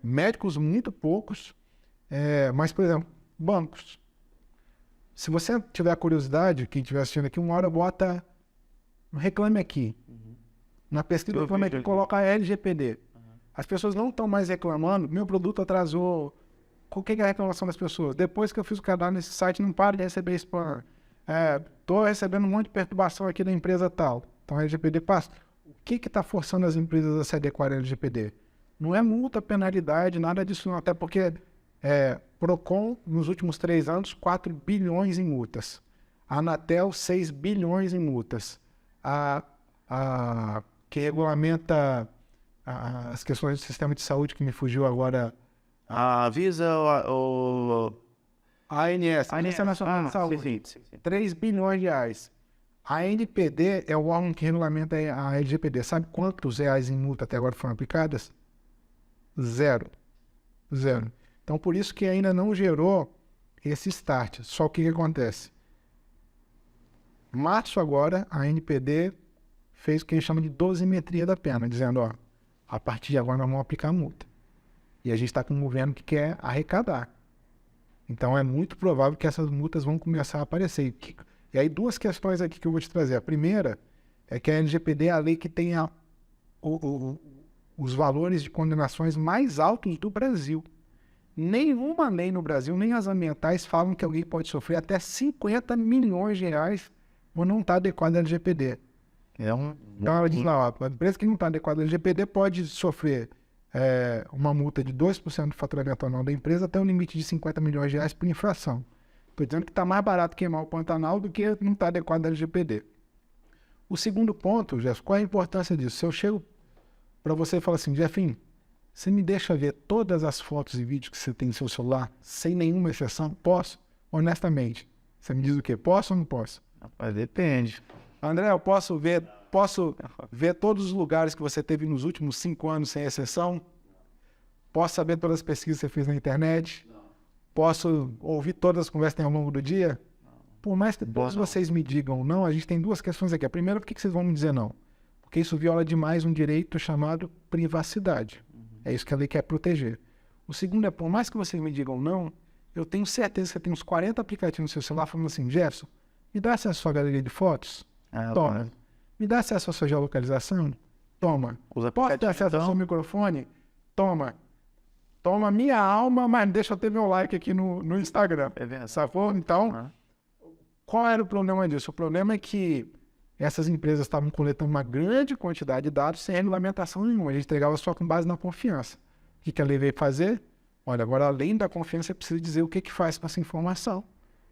Médicos, muito poucos. Mas, por exemplo, bancos. Se você tiver curiosidade, quem estiver assistindo aqui, uma hora bota Reclame Aqui. Na pesquisa do Reclame Aqui, coloca LGPD. As pessoas não estão mais reclamando, meu produto atrasou. O que é a reclamação das pessoas? Depois que eu fiz o cadastro nesse site, não para de receber spam. estou recebendo um monte de perturbação aqui da empresa tal. Então a LGPD passa. O que está forçando as empresas a se adequarem à LGPD? Não é multa, penalidade, nada disso não. Até porque Procon, nos últimos 3 anos, 4 bilhões em multas. A Anatel, 6 bilhões em multas. Que regulamenta as questões do sistema de saúde, que me fugiu agora. A Visa, A ANS, Agência Nacional de Saúde, sim. 3 bilhões de reais. A ANPD é o órgão que regulamenta a LGPD. Sabe quantos reais em multa até agora foram aplicadas? Zero. Então, por isso que ainda não gerou esse start. Só o que acontece? Março agora, a ANPD fez o que a gente chama de dosimetria da pena, dizendo, ó, a partir de agora nós vamos aplicar multa. E a gente está com um governo que quer arrecadar. Então, é muito provável que essas multas vão começar a aparecer. E aí, 2 questões aqui que eu vou te trazer. A primeira é que a LGPD é a lei que tem os valores de condenações mais altos do Brasil. Nenhuma lei no Brasil, nem as ambientais, falam que alguém pode sofrer até 50 milhões de reais por não estar adequado à LGPD. Então, ela diz lá, ó, a empresa que não está adequada à LGPD pode sofrer uma multa de 2% do faturamento anual da empresa até um limite de 50 milhões de reais por infração. Estou dizendo que está mais barato queimar o Pantanal do que não estar adequado à LGPD. O segundo ponto, Jeff, qual é a importância disso? Se eu chego para você e falo assim, Jeffinho, você me deixa ver todas as fotos e vídeos que você tem no seu celular, sem nenhuma exceção? Posso? Honestamente. Você me diz o quê? Posso ou não posso? Rapaz, depende. André, eu posso ver todos os lugares que você teve nos últimos 5 anos, sem exceção? Posso saber todas as pesquisas que você fez na internet? Não. Posso ouvir todas as conversas que tem ao longo do dia? Não. Por mais que todos vocês me digam não, a gente tem 2 questões aqui. A primeira, por que vocês vão me dizer não? Porque isso viola demais um direito chamado privacidade. É isso que a lei quer proteger. O segundo é, por mais que vocês me digam não, eu tenho certeza que você tem uns 40 aplicativos no seu celular falando assim, Jefferson, me dá acesso à sua galeria de fotos? Toma. Me dá acesso à sua geolocalização? Toma. Posso ter acesso ao seu microfone? Toma. Toma minha alma, mas deixa eu ter meu like aqui no Instagram. Sacou? Então, qual era o problema disso? O problema é que essas empresas estavam coletando uma grande quantidade de dados sem regulamentação nenhuma. A gente entregava só com base na confiança. O que a lei veio fazer? Olha, agora além da confiança, eu preciso dizer o que faz com essa informação.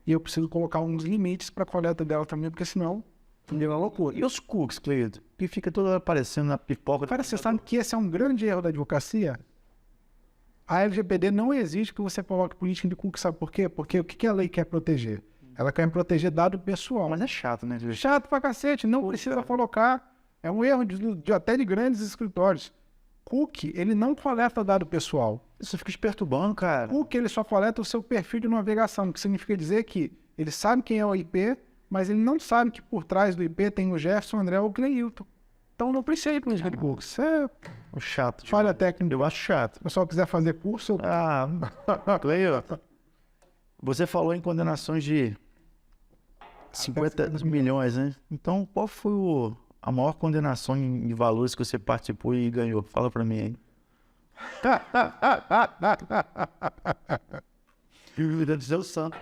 E eu preciso colocar uns limites para a coleta dela também, porque senão deu uma loucura. E os cookies, Cleiton? Que fica toda hora aparecendo na pipoca. Cara, você sabe que esse é um grande erro da advocacia? A LGPD não exige que você coloque política de cookies, sabe por quê? Porque o que a lei quer proteger? Ela quer proteger dado pessoal. Mas é chato, né? Chato pra cacete, não precisa colocar. É um erro até de grandes escritórios. Cookie, ele não coleta dado pessoal. Isso fica te perturbando, cara. Cookie, ele só coleta o seu perfil de navegação, que significa dizer que ele sabe quem é o IP, mas ele não sabe que por trás do IP tem o Jefferson, o André ou o Cleilton. Então não precisa ir para os cookies. Isso é chato. Falha técnica. Eu acho chato. Se o pessoal quiser fazer curso... Cleilton, você falou em condenações de 50 milhões, né? Então, qual foi a maior condenação em valores que você participou e ganhou? Fala pra mim aí. Deus santo.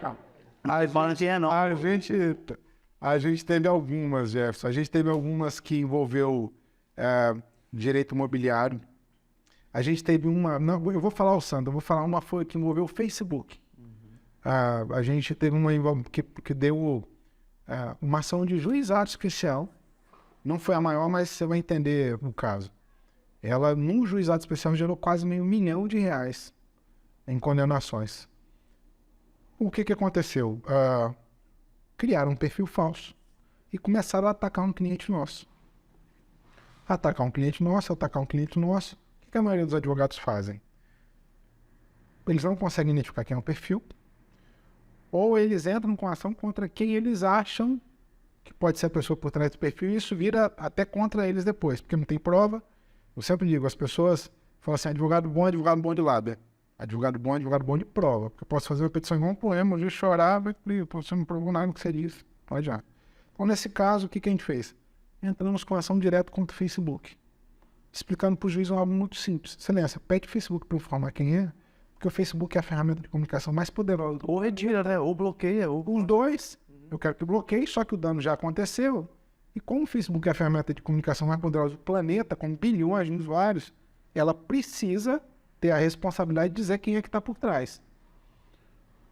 A gente teve algumas, Jefferson. A gente teve algumas que envolveu direito imobiliário. A gente teve uma... Não, eu vou falar o santo. Eu vou falar uma foi que envolveu o Facebook. A gente teve uma que deu... uma ação de juizado especial, não foi a maior, mas você vai entender o caso. Ela, num juizado especial, gerou quase R$500 mil em condenações. O que aconteceu? Criaram um perfil falso e começaram a atacar um cliente nosso. Atacar um cliente nosso. O que a maioria dos advogados fazem? Eles não conseguem identificar quem é o perfil, ou eles entram com ação contra quem eles acham que pode ser a pessoa por trás do perfil, e isso vira até contra eles depois, porque não tem prova. Eu sempre digo, as pessoas falam assim, advogado bom de lado. Advogado bom de prova. Porque eu posso fazer uma petição igual um poema, o juiz chorava e você não provou nada que seria isso. Pode já. Então, nesse caso, o que a gente fez? Entramos com ação direto contra o Facebook, explicando para o juiz algo muito simples. Excelência, pede o Facebook para informar quem é, porque o Facebook é a ferramenta de comunicação mais poderosa. Ou retira, né? Ou bloqueia. Ou... Os dois. Eu quero que bloqueie, só que o dano já aconteceu. E como o Facebook é a ferramenta de comunicação mais poderosa do planeta, com bilhões de usuários, ela precisa ter a responsabilidade de dizer quem é que está por trás.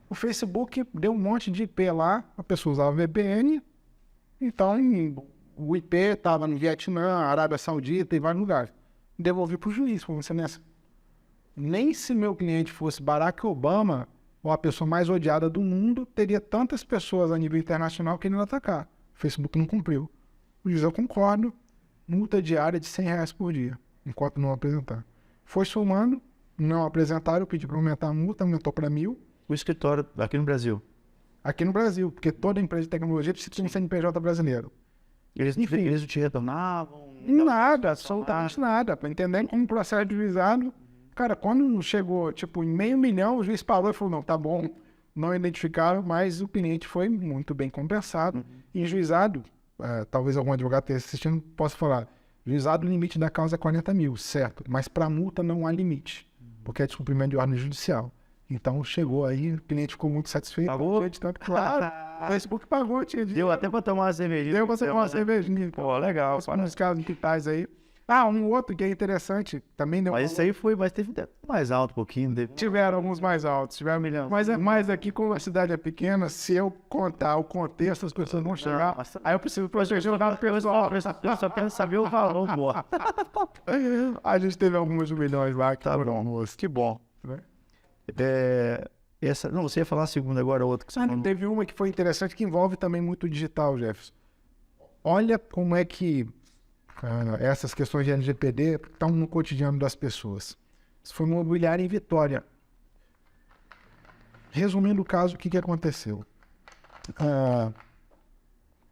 O Facebook deu um monte de IP lá, a pessoa usava VPN, então o IP estava no Vietnã, Arábia Saudita e vários lugares. Devolvi para o juiz, falou, você nessa. Nem se meu cliente fosse Barack Obama, ou a pessoa mais odiada do mundo, teria tantas pessoas a nível internacional querendo atacar. O Facebook não cumpriu. O juiz, eu concordo, multa diária de R$100 por dia, enquanto não apresentar. Foi somando, não apresentaram, eu pedi para aumentar a multa, aumentou para 1.000. O escritório aqui no Brasil. Aqui no Brasil, porque toda empresa de tecnologia precisa ter um CNPJ brasileiro. Eles não te retornavam? Nada, absolutamente nada. Para entender como o processo de juizado. Cara, quando chegou, tipo, em 500 mil, o juiz parou e falou, não, tá bom, não identificaram, mas o cliente foi muito bem compensado. E em juizado, talvez algum advogado esteja assistindo, possa falar, juizado, o limite da causa é 40 mil, certo, mas para multa não há limite, porque é descumprimento de ordem judicial. Então chegou aí, o cliente ficou muito satisfeito. Pagou? De tanto, claro, o Facebook pagou, tinha Deu até para tomar uma cervejinha. Deu para tomar uma cervejinha. Pô, legal. Nos casos que tais aí. Ah, um outro que é interessante, também deu. Mas isso aí foi, mas teve mais alto um pouquinho. Tiveram alguns mais altos, tiveram milhões. Mas aqui, como a cidade é pequena, se eu contar o contexto, as pessoas vão chegar. Aí eu preciso proteger o dado pessoal. Eu só quero saber o valor, pô. A gente teve alguns milhões lá. Tá bom, que bom. Né? Não, você ia falar a segunda agora, outra que você falou. Teve uma que foi interessante, que envolve também muito digital, Jefferson. Olha como é que essas questões de LGPD estão no cotidiano das pessoas. Isso foi uma imobiliária em Vitória. Resumindo o caso, o que aconteceu?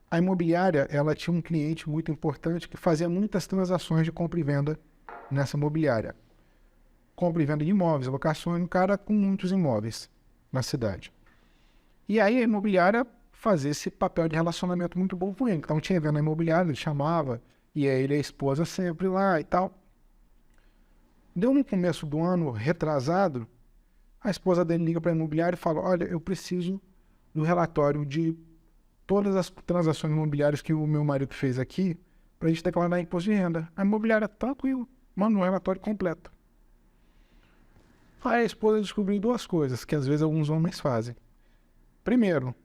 A imobiliária, ela tinha um cliente muito importante que fazia muitas transações de compra e venda nessa imobiliária. Compra e venda de imóveis, locações, um cara com muitos imóveis na cidade. E aí a imobiliária fazia esse papel de relacionamento muito bom com ele. Então tinha evento na imobiliária, ele chamava, e aí ele e a esposa sempre lá e tal. Deu no começo do ano, retrasado, a esposa dele liga para a imobiliária e fala, olha, eu preciso do relatório de todas as transações imobiliárias que o meu marido fez aqui para a gente declarar imposto de renda. A imobiliária, tranquilo, manda um relatório completo. Aí a esposa descobriu duas coisas que às vezes alguns homens fazem. Primeiro,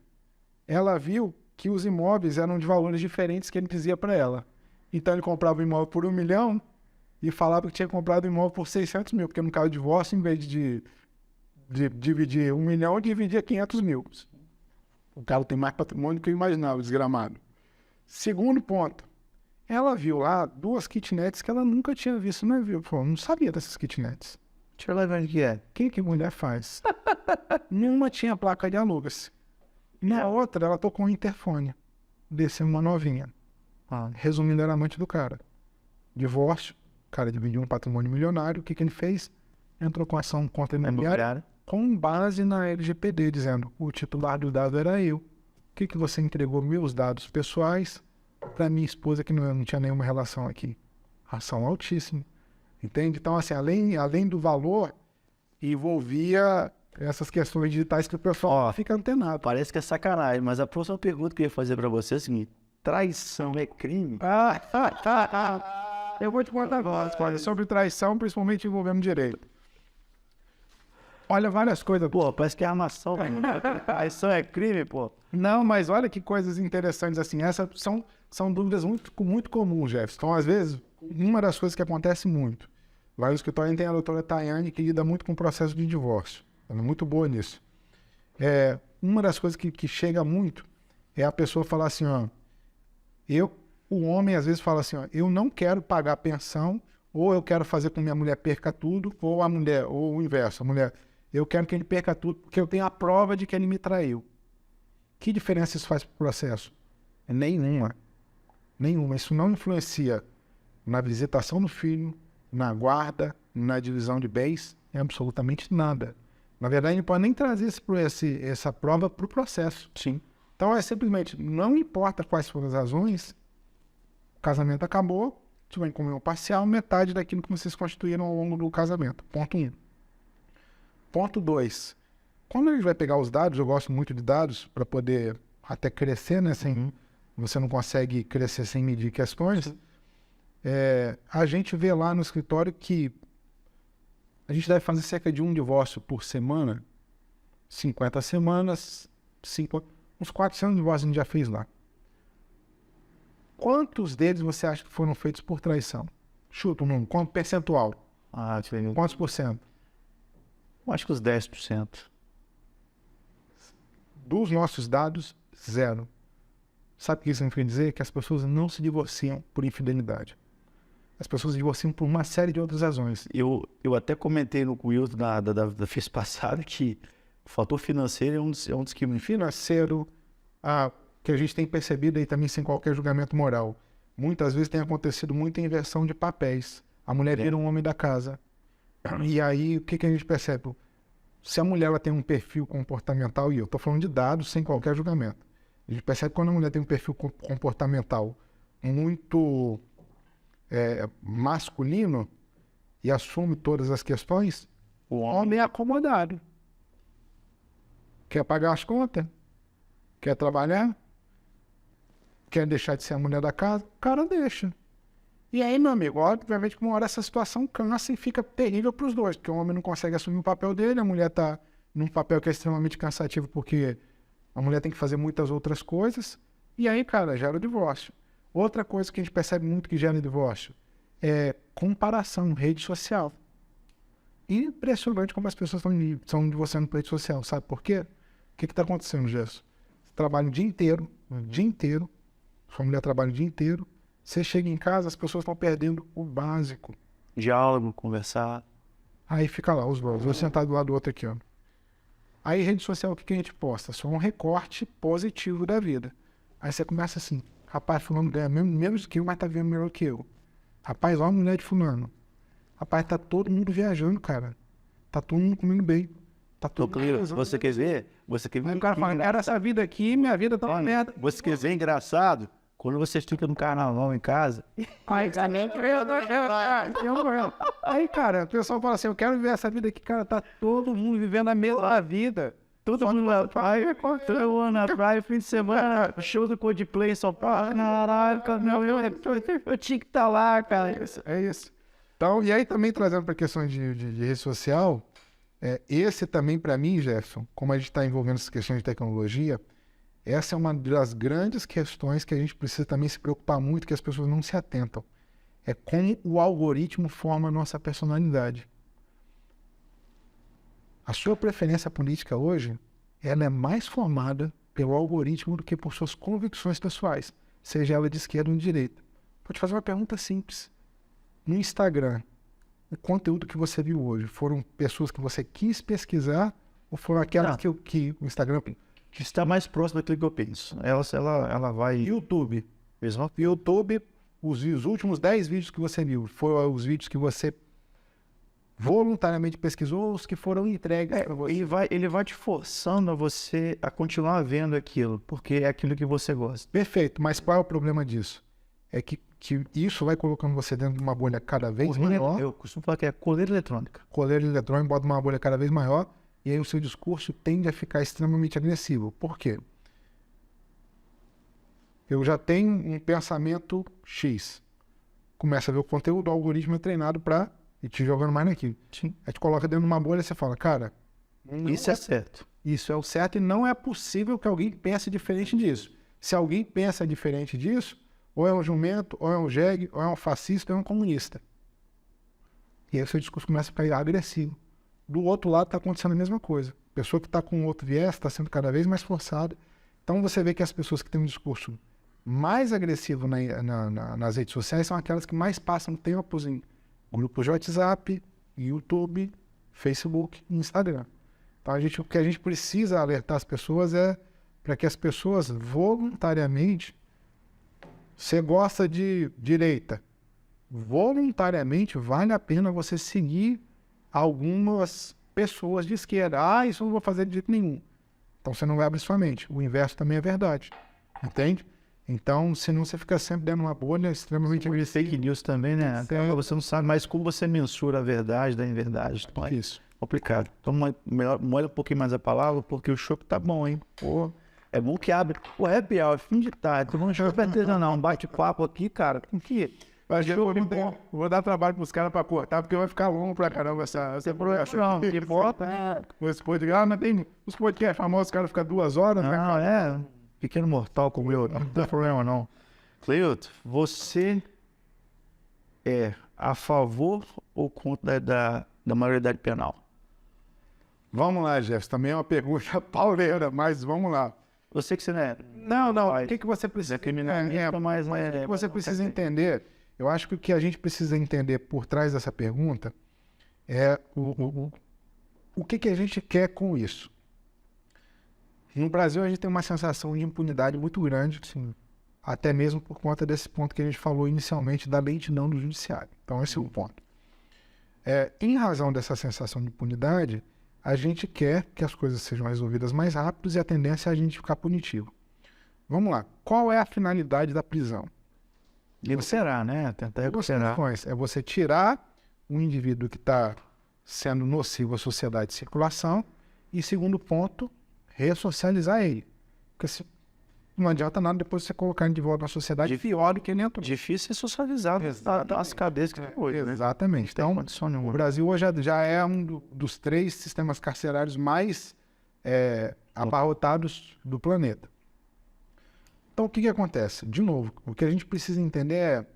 ela viu que os imóveis eram de valores diferentes que ele dizia para ela. Então ele comprava o imóvel por 1 milhão e falava que tinha comprado o imóvel por 600 mil, porque no caso de divórcio, em vez de dividir 1 milhão, dividia 500 mil. O cara tem mais patrimônio do que eu imaginava, desgramado. Segundo ponto, ela viu lá 2 kitnets que ela nunca tinha visto na vida. Falou, não sabia dessas kitnets. Deixa eu lá ver o que é. O que mulher faz? Nenhuma tinha placa de aluga-se. Na outra, ela tocou um interfone. Desceu uma novinha. Resumindo, era amante do cara. Divórcio. O cara dividiu um patrimônio milionário. O que ele fez? Entrou com ação contra a imobiliária com base na LGPD, dizendo, o titular do dado era eu. O que você entregou meus dados pessoais para minha esposa que não tinha nenhuma relação aqui? Ação altíssima. Entende? Então, assim, além do valor, envolvia essas questões digitais que o pessoal fica antenado. Parece que é sacanagem, mas a próxima pergunta que eu ia fazer para você é a seguinte: traição é crime? Eu vou te contar agora sobre traição, principalmente envolvendo direito. Olha, várias coisas. Pô, parece que é armação. Traição é crime, pô. Não, mas olha que coisas interessantes assim. Essas são dúvidas muito comuns, Jefferson. Então, às vezes, uma das coisas que acontece muito. Lá no escritório tem a doutora Tayane, que lida muito com o processo de divórcio. Ela é muito boa nisso. Uma das coisas que chega muito é a pessoa falar assim, o homem às vezes fala assim, eu não quero pagar pensão, ou eu quero fazer com que minha mulher perca tudo, ou a mulher, ou o inverso, a mulher, eu quero que ele perca tudo, porque eu tenho a prova de que ele me traiu. Que diferença isso faz para o processo? Nenhuma. Nenhuma. Isso não influencia na visitação do filho, na guarda, na divisão de bens, absolutamente nada. Na verdade, ele pode nem trazer essa prova para o processo. Sim. Então, é simplesmente, não importa quais foram as razões, o casamento acabou, você vai comer um parcial, metade daquilo que vocês constituíram ao longo do casamento. Ponto 1. Ponto 2. Quando a gente vai pegar os dados, eu gosto muito de dados para poder até crescer, né? Você não consegue crescer sem medir questões. A gente vê lá no escritório que a gente deve fazer cerca de um divórcio por semana, 50 semanas, uns 400 divórcios a gente já fez lá. Quantos deles você acha que foram feitos por traição? Chuta um número, quanto percentual? Quantos por cento? Eu acho que os 10%. Dos nossos dados, 0. Sabe o que isso significa dizer? Que as pessoas não se divorciam por infidelidade. As pessoas se divorciam por uma série de outras razões. Eu até comentei no Wilton da vez passada que o fator financeiro é um dos que... Financeiro, que a gente tem percebido aí também sem qualquer julgamento moral. Muitas vezes tem acontecido muita inversão de papéis. A mulher vira um homem da casa. E aí, o que a gente percebe? Se a mulher ela tem um perfil comportamental, e eu estou falando de dados sem qualquer julgamento, a gente percebe que quando a mulher tem um perfil comportamental muito masculino e assume todas as questões, o homem é acomodado. Quer pagar as contas? Quer trabalhar? Quer deixar de ser a mulher da casa? O cara deixa. E aí, meu amigo, obviamente que uma hora essa situação cansa e fica terrível para os dois, porque o homem não consegue assumir o papel dele, a mulher está num papel que é extremamente cansativo porque a mulher tem que fazer muitas outras coisas, e aí, cara, gera o divórcio. Outra coisa que a gente percebe muito que gera divórcio é comparação, rede social. Impressionante como as pessoas estão divorciando por rede social, sabe por quê? O que está acontecendo, Gerson? Você trabalha o dia inteiro, sua mulher trabalha o dia inteiro, você chega em casa, as pessoas estão perdendo o básico. Diálogo, conversar. Aí fica lá, os dois, vou sentar do lado do outro aqui, ó. Aí, rede social, o que a gente posta? Só um recorte positivo da vida. Aí você começa assim, rapaz, fulano ganha menos que eu, mas tá vendo melhor que eu. Rapaz, olha a mulher de fulano. Rapaz, tá todo mundo viajando, cara. Tá todo mundo comendo bem. Tá todo mundo... Você quer ver? Aí o cara fala, era essa vida aqui, minha vida tá uma merda. Você quer ver engraçado? Quando você fica no carnaval em casa... Aí, cara, o pessoal fala assim, eu quero viver essa vida aqui, cara, tá todo mundo vivendo a mesma vida. Todo mundo na praia, eu na praia, fim de semana, show do Coldplay em São Paulo. Caraca, eu tinha que estar lá, cara. É isso. Então, e aí também trazendo para questões de rede social, esse também para mim, Jefferson, como a gente está envolvendo essas questões de tecnologia, essa é uma das grandes questões que a gente precisa também se preocupar muito, que as pessoas não se atentam. É como o algoritmo forma a nossa personalidade. A sua preferência política hoje, ela é mais formada pelo algoritmo do que por suas convicções pessoais, seja ela de esquerda ou de direita. Vou te fazer uma pergunta simples. No Instagram, o conteúdo que você viu hoje, foram pessoas que você quis pesquisar ou foram aquelas que o Instagram... Que está mais próximo daquilo que eu penso. Ela vai... YouTube. YouTube, os últimos 10 vídeos que você viu, foram os vídeos que você voluntariamente pesquisou, os que foram entregues para você. Ele vai te forçando a você a continuar vendo aquilo, porque é aquilo que você gosta. Perfeito, mas qual é o problema disso? É que isso vai colocando você dentro de uma bolha cada vez maior. Eu costumo falar que é coleira eletrônica. Coleira eletrônica bota uma bolha cada vez maior e aí o seu discurso tende a ficar extremamente agressivo. Por quê? Eu já tenho um pensamento X. Começa a ver o conteúdo, o algoritmo é treinado para ir te jogando mais naquilo. Sim. Aí te coloca dentro de uma bolha e você fala, cara... Isso é certo. Isso é o certo e não é possível que alguém pense diferente disso. Se alguém pensa diferente disso, ou é um jumento, ou é um jegue, ou é um fascista, ou é um comunista. E aí o seu discurso começa a ficar agressivo. Do outro lado está acontecendo a mesma coisa. A pessoa que está com outro viés está sendo cada vez mais forçada. Então você vê que as pessoas que têm um discurso mais agressivo nas redes sociais são aquelas que mais passam tempos em grupos de WhatsApp, YouTube, Facebook e Instagram. Então o que a gente precisa alertar as pessoas é para que as pessoas voluntariamente... Você gosta de direita, voluntariamente vale a pena você seguir algumas pessoas de esquerda. Isso eu não vou fazer de jeito nenhum. Então você não vai abrir sua mente. O inverso também é verdade. Entende? Então, senão você fica sempre dentro de uma bolha extremamente agressiva. Fake news também, né? Você não sabe mais como você mensura a verdade da inverdade. Então, isso. Complicado. Então, molha um pouquinho mais a palavra, porque o chopp tá bom, hein? Pô, É bom que abre. O happy hour, fim de tarde. Vamos jogar não. Um bate-papo aqui, cara. Com que? Mas vou dar trabalho pros caras pra cortar, porque vai ficar longo pra caramba essa Não, que bota. esse podcast. Mas tem os podcasts famosos, os caras ficam 2 horas. né? Não, é. Pequeno mortal como eu. Não tem problema, não. Cleuto, você é a favor ou contra da maioridade penal? Vamos lá, Jefferson. Também é uma pergunta pauleira, mas vamos lá. Você que você não é. Não. Faz. O que você precisa? É criminalista, mas o que você precisa entender? Eu acho que o que a gente precisa entender por trás dessa pergunta é o que a gente quer com isso. No Brasil, a gente tem uma sensação de impunidade muito grande, sim, até mesmo por conta desse ponto que a gente falou inicialmente da lentidão do judiciário. Então, esse é o ponto. Em razão dessa sensação de impunidade, a gente quer que as coisas sejam resolvidas mais rápido e a tendência é a gente ficar punitivo. Vamos lá. Qual é a finalidade da prisão? Recuperar, né? Tentar recuperar. É você tirar um indivíduo que está sendo nocivo à sociedade de circulação e, segundo ponto, ressocializar ele. Porque não adianta nada depois você colocar ele de volta na sociedade pior do que ele entrou. Difícil é socializar as cadeias que tem hoje, né? Exatamente. Então, o Brasil hoje já é um dos 3 sistemas carcerários mais abarrotados do planeta. Então, o que acontece? De novo, o que a gente precisa entender é,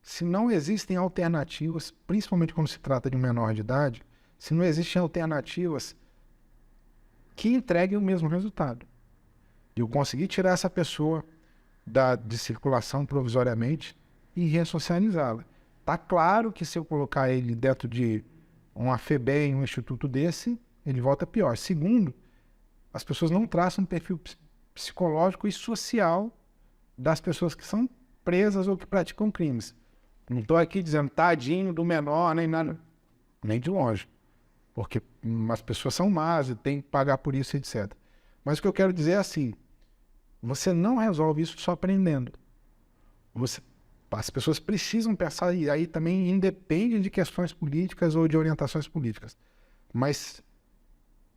se não existem alternativas, principalmente quando se trata de um menor de idade, se não existem alternativas que entreguem o mesmo resultado. Eu consegui tirar essa pessoa de circulação provisoriamente e ressocializá-la. Tá claro que se eu colocar ele dentro de uma FEBEM, um instituto desse, ele volta pior. Segundo, as pessoas não traçam um perfil psicológico e social das pessoas que são presas ou que praticam crimes. Não estou aqui dizendo tadinho do menor, nem nada, nem de longe. Porque as pessoas são más e tem que pagar por isso, etc. Mas o que eu quero dizer é assim, você não resolve isso só aprendendo. As pessoas precisam pensar, e aí também independe de questões políticas ou de orientações políticas. Mas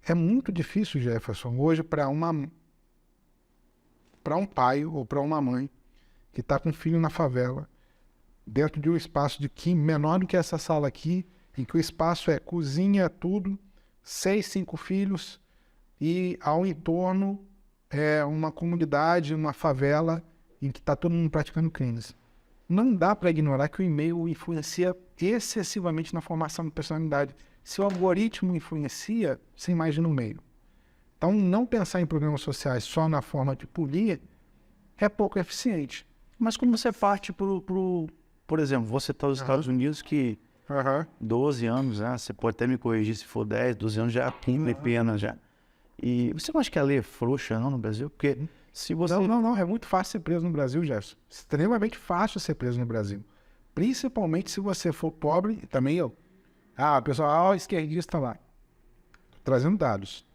é muito difícil, Jefferson, hoje para um pai ou para uma mãe que está com um filho na favela, dentro de um espaço menor do que essa sala aqui, em que o espaço é cozinha, tudo, 6, 5 filhos, e ao entorno é uma comunidade, uma favela, em que está todo mundo praticando crimes. Não dá para ignorar que o e-mail influencia excessivamente na formação de personalidade. Se o algoritmo influencia, você imagina o meio. Então, não pensar em programas sociais só na forma de punir é pouco eficiente. Mas como você parte por exemplo, você está nos Estados Unidos que 12 anos, né? Você pode até me corrigir se for 10, 12 anos já cumpre pena já. E você não acha que a lei é frouxa não no Brasil? Porque se você... Não, é muito fácil ser preso no Brasil, Jefferson. Extremamente fácil ser preso no Brasil. Principalmente se você for pobre, também eu. Pessoal, o esquerdista lá. Trazendo dados.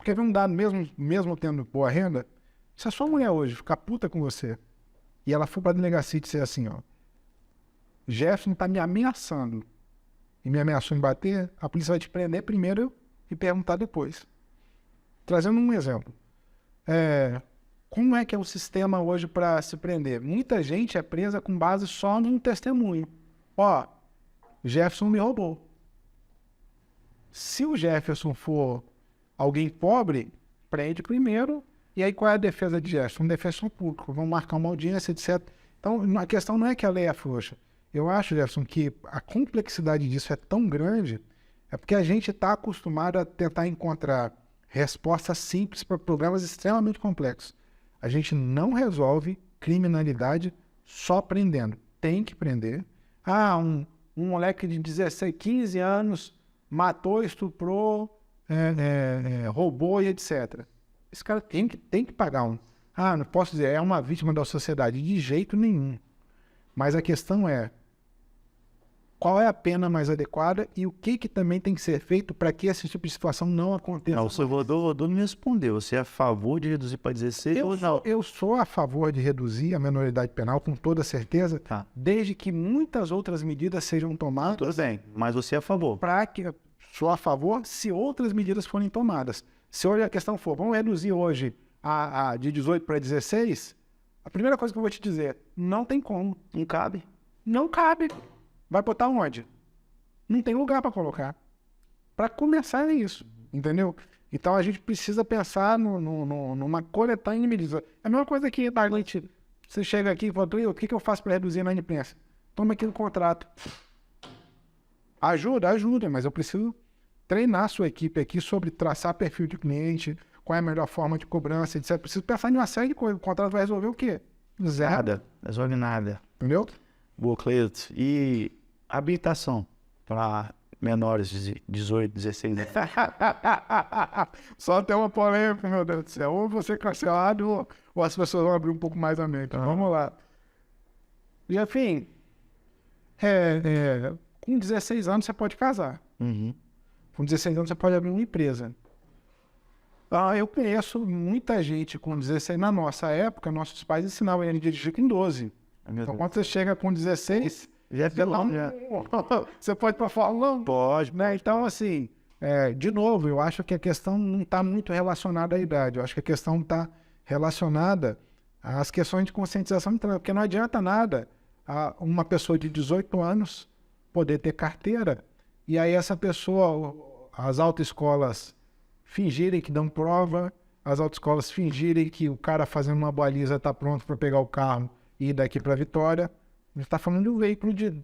Quer ver um dado mesmo tendo boa renda? Se a sua mulher hoje ficar puta com você e ela for pra delegacia e dizer assim, ó, Jefferson tá me ameaçando e me ameaçou em bater, a polícia vai te prender primeiro e perguntar depois. Trazendo um exemplo. Como é que é o sistema hoje para se prender? Muita gente é presa com base só num testemunho. Ó, Jefferson me roubou. Se o Jefferson for alguém pobre, prende primeiro. E aí qual é a defesa de Jefferson? Um defensor público. Vão marcar uma audiência, etc. Então, a questão não é que a lei é frouxa. Eu acho, Jefferson, que a complexidade disso é tão grande, é porque a gente está acostumado a tentar encontrar respostas simples para problemas extremamente complexos. A gente não resolve criminalidade só prendendo. Tem que prender. Um moleque de 16, 15 anos matou, estuprou, roubou e etc. Esse cara tem que pagar não posso dizer, é uma vítima da sociedade. De jeito nenhum. Mas a questão é, qual é a pena mais adequada e o que também tem que ser feito para que esse tipo de situação não aconteça? Não, o senhor Rodolfo não me respondeu. Você é a favor de reduzir para 16 ou não? Eu sou a favor de reduzir a menoridade penal, com toda certeza, desde que muitas outras medidas sejam tomadas. Tudo bem, mas você é a favor. Sou a favor se outras medidas forem tomadas. Se hoje a questão for, vamos reduzir hoje de 18 para 16, a primeira coisa que eu vou te dizer, não tem como. Não cabe. Não cabe. Vai botar onde? Não tem lugar para colocar. Para começar é isso, entendeu? Então a gente precisa pensar numa coletânea de medidas. É a mesma coisa que da noite. Você chega aqui e fala, o que eu faço para reduzir na inadimplência? Toma aqui no contrato. Ajuda, mas eu preciso treinar a sua equipe aqui sobre traçar perfil de cliente, qual é a melhor forma de cobrança, etc. Preciso pensar em uma série de coisas. O contrato vai resolver o quê? Zero. Nada. Resolve nada. Entendeu? Boa, Cleito. E habilitação para menores de 18, 16 anos. Só tem uma polêmica, meu Deus do céu. Ou você cancelado, ou as pessoas vão abrir um pouco mais a mente. Vamos lá. E, enfim, com 16 anos você pode casar. Uhum. Com 16 anos você pode abrir uma empresa. Eu conheço muita gente com 16. Na nossa época, nossos pais ensinavam ele a dirigir com 12. Então, quando você chega com 16... Já é vilão, já. Você pode ir para Fórmula 1? Pode. Né? Então, assim, de novo, eu acho que a questão não está muito relacionada à idade. Eu acho que a questão está relacionada às questões de conscientização de trânsito. Porque não adianta nada uma pessoa de 18 anos poder ter carteira e aí essa pessoa, as autoescolas fingirem que dão prova, as autoescolas fingirem que o cara fazendo uma baliza está pronto para pegar o carro e ir daqui para Vitória. A gente está falando de um veículo de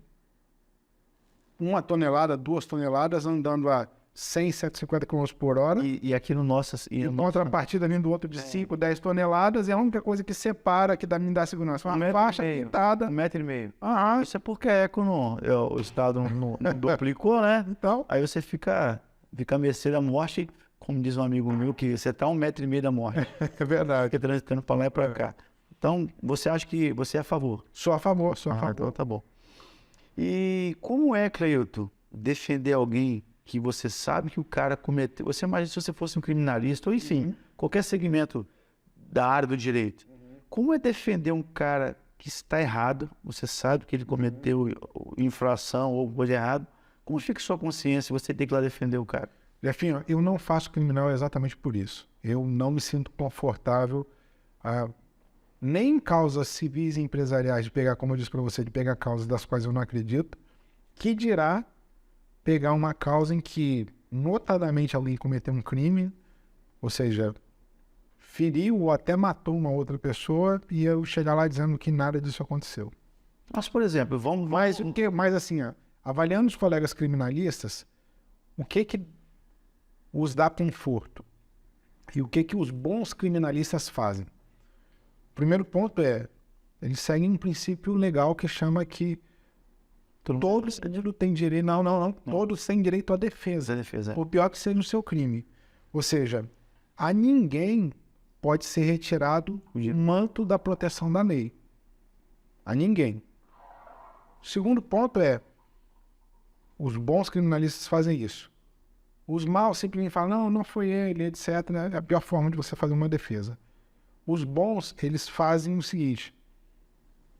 1 tonelada, 2 toneladas, andando a 100, 150 km por hora. E aqui no nosso... E contrapartida vindo do outro de 5, 10 toneladas. É a única coisa que separa, que me dá segurança. Uma faixa pintada. 1,5 m. Aham. Isso é porque a Eco o Estado não duplicou, né? Então, Aí você fica à mercê da morte, como diz um amigo meu, que você está a 1,5 m da morte. é verdade. Fica transitando para lá e para cá. Então, você acha que você é a favor? Sou a favor, sou a favor. Então tá bom. E como é, Cleilton, defender alguém que você sabe que o cara cometeu... Você imagina se você fosse um criminalista, ou enfim, qualquer segmento da área do direito. Como é defender um cara que está errado, você sabe que ele cometeu infração ou coisa errada, como fica sua consciência você tem que ir lá defender o cara? Jefinho, eu não faço criminal exatamente por isso. Eu não me sinto confortável nem em causas civis e empresariais, de pegar, como eu disse para você, de pegar causas das quais eu não acredito, que dirá pegar uma causa em que, notadamente, alguém cometeu um crime, ou seja, feriu ou até matou uma outra pessoa, e eu chegar lá dizendo que nada disso aconteceu. Mas, por exemplo, vamos... Mas assim, avaliando os colegas criminalistas, o que os dá conforto? E o que os bons criminalistas fazem? O primeiro ponto eles seguem um princípio legal que chama que todos têm direito... Não. Todos têm direito à defesa. O pior que seja o seu crime. Ou seja, a ninguém pode ser retirado o manto da proteção da lei. A ninguém. O segundo ponto os bons criminalistas fazem isso. Os maus simplesmente falam, não foi ele, etc. É a pior forma de você fazer uma defesa. Os bons, eles fazem o seguinte: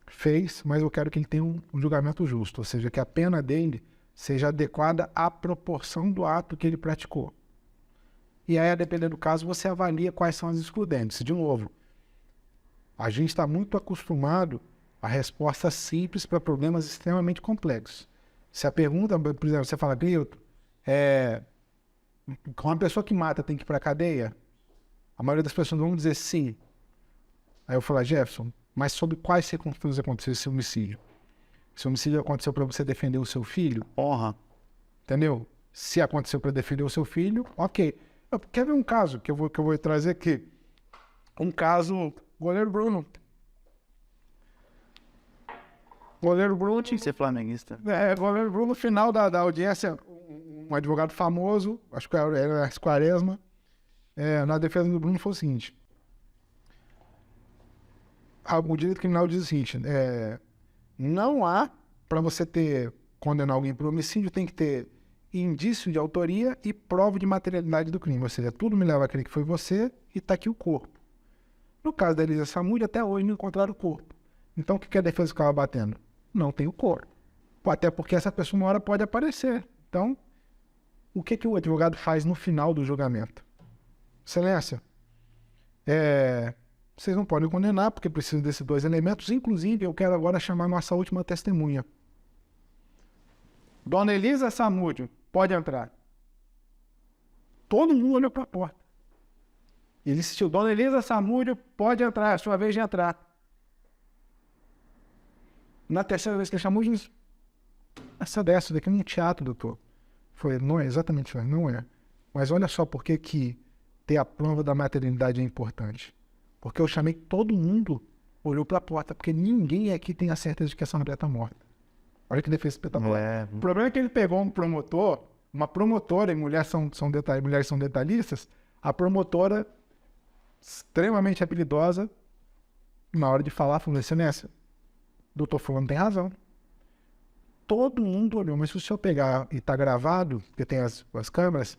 fez, mas eu quero que ele tenha um julgamento justo, ou seja, que a pena dele seja adequada à proporção do ato que ele praticou. E aí, a depender do caso, você avalia quais são as excludentes. De novo, a gente está muito acostumado a respostas simples para problemas extremamente complexos. Se a pergunta, por exemplo, você fala, Cleilton, uma pessoa que mata tem que ir para a cadeia? A maioria das pessoas vão dizer sim. Aí eu falo, Jefferson, mas sobre quais circunstâncias aconteceu esse homicídio? Se o homicídio aconteceu para você defender o seu filho, honra. Entendeu? Se aconteceu para defender o seu filho, ok. Quer ver um caso que eu vou trazer aqui? Um caso, goleiro Bruno. Goleiro Bruno... Tinha que ser flamenguista. Goleiro Bruno, no final da audiência, um advogado famoso, acho que era Quaresma, na defesa do Bruno foi o seguinte: o direito criminal diz o seguinte, não há, para você condenar alguém por homicídio, tem que ter indício de autoria e prova de materialidade do crime, ou seja, tudo me leva a crer que foi você e está aqui o corpo. No caso da Elisa Samúdio, até hoje não encontraram o corpo. Então o que a defesa ficava batendo? Não tem o corpo. Até porque essa pessoa uma hora pode aparecer. Então, o que o advogado faz no final do julgamento? Excelência, Vocês não podem condenar, porque precisam desses 2 elementos. Inclusive, eu quero agora chamar nossa última testemunha. Dona Elisa Samúdio, pode entrar. Todo mundo olhou para a porta. Ele insistiu, Dona Elisa Samúdio, pode entrar, é a sua vez de entrar. Na terceira vez que ele chamou, disse, essa daqui é um teatro, doutor. Foi, não é exatamente isso, não é. Mas olha só por que ter a prova da maternidade é importante. Porque eu chamei todo mundo, olhou para a porta, porque ninguém aqui tem a certeza de que essa mulher está morta. Olha que defesa espetacular. O problema é que ele pegou um promotor, uma promotora, e mulheres são detalhistas, a promotora, extremamente habilidosa, na hora de falar, falou, excelência, doutor fulano tem razão. Todo mundo olhou, mas se o senhor pegar e tá gravado, porque tem as câmeras,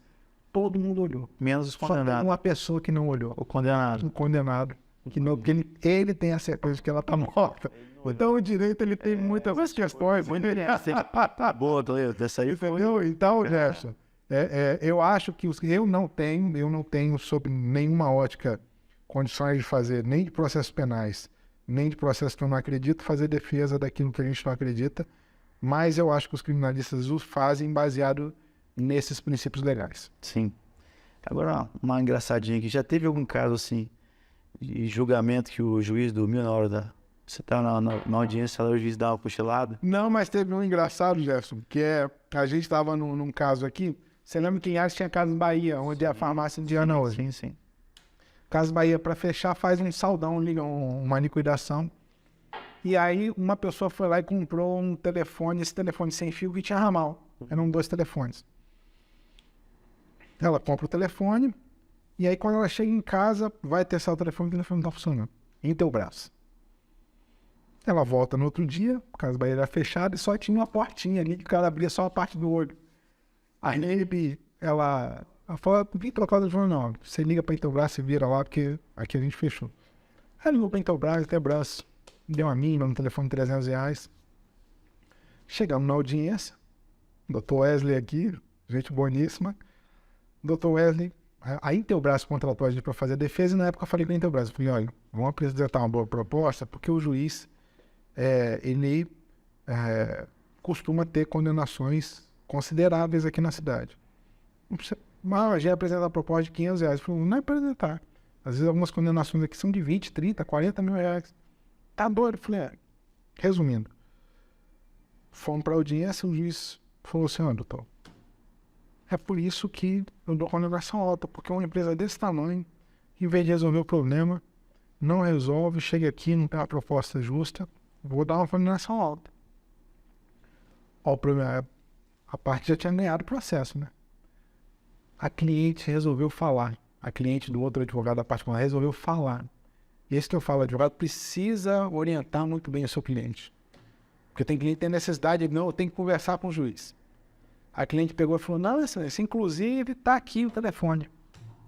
todo mundo olhou. Menos os Só tem condenados. uma pessoa que não olhou. O condenado. Um condenado. Que não, porque ele tem a certeza de que ela tá morta. Então o direito ele tem muitas questões. Boa, Toledo. Dessa aí foi... Entendeu? Então, Gerson, eu acho que eu não tenho, sob nenhuma ótica, condições de fazer nem de processos penais, nem de processos que eu não acredito, fazer defesa daquilo que a gente não acredita, mas eu acho que os criminalistas os fazem baseado nesses princípios legais. Sim. Agora, uma engraçadinha aqui. Já teve algum caso, assim, de julgamento que o juiz dormiu na hora da... Você tá na audiência, o juiz dá uma cochilada? Não, mas teve um engraçado, Jefferson, que a gente estava num caso aqui. Você lembra que em Ares tinha Casas Bahia, onde é a farmácia indiana hoje? Sim, sim. Casas Bahia, para fechar, faz um saldão, liga uma liquidação. E aí uma pessoa foi lá e comprou um telefone, esse telefone sem fio que tinha ramal. Eram 2 telefones. Ela compra o telefone, e aí quando ela chega em casa, vai testar o telefone não está funcionando. Em teu braço. Ela volta no outro dia, a Casa Bahia era fechada e só tinha uma portinha ali que o cara abria só a parte do olho. Aí ela falou, vim trocar o telefone, não. Você liga para Intelbras e vira lá, porque aqui a gente fechou. Aí ligou para Intelbras, deu uma mínima no telefone de R$300. Chegamos na audiência, Dr. Wesley aqui, gente boníssima. Dr. Wesley, a Intelbras contratou a gente para fazer a defesa e na época eu falei com a Intelbras, eu falei, olha, vamos apresentar uma boa proposta, porque o juiz, ele costuma ter condenações consideráveis aqui na cidade. Mas a gente apresenta a proposta de R$500. Eu falei, não é apresentar. Às vezes algumas condenações aqui são de 20, 30, 40 mil reais. Tá doido? Eu falei, resumindo. Fomos para a audiência, o juiz falou assim, ó, doutor, é por isso que eu dou condenação alta, porque uma empresa desse tamanho, em vez de resolver o problema, não resolve, chega aqui, não tem uma proposta justa, vou dar uma condenação alta. Ó, o problema, a parte já tinha ganhado o processo, né? A cliente resolveu falar. A cliente do outro advogado da particular resolveu falar. E esse que eu falo, o advogado precisa orientar muito bem o seu cliente. Porque tem cliente que tem necessidade de, não, eu tenho que conversar com o juiz. A cliente pegou e falou, não, excelência, inclusive está aqui o telefone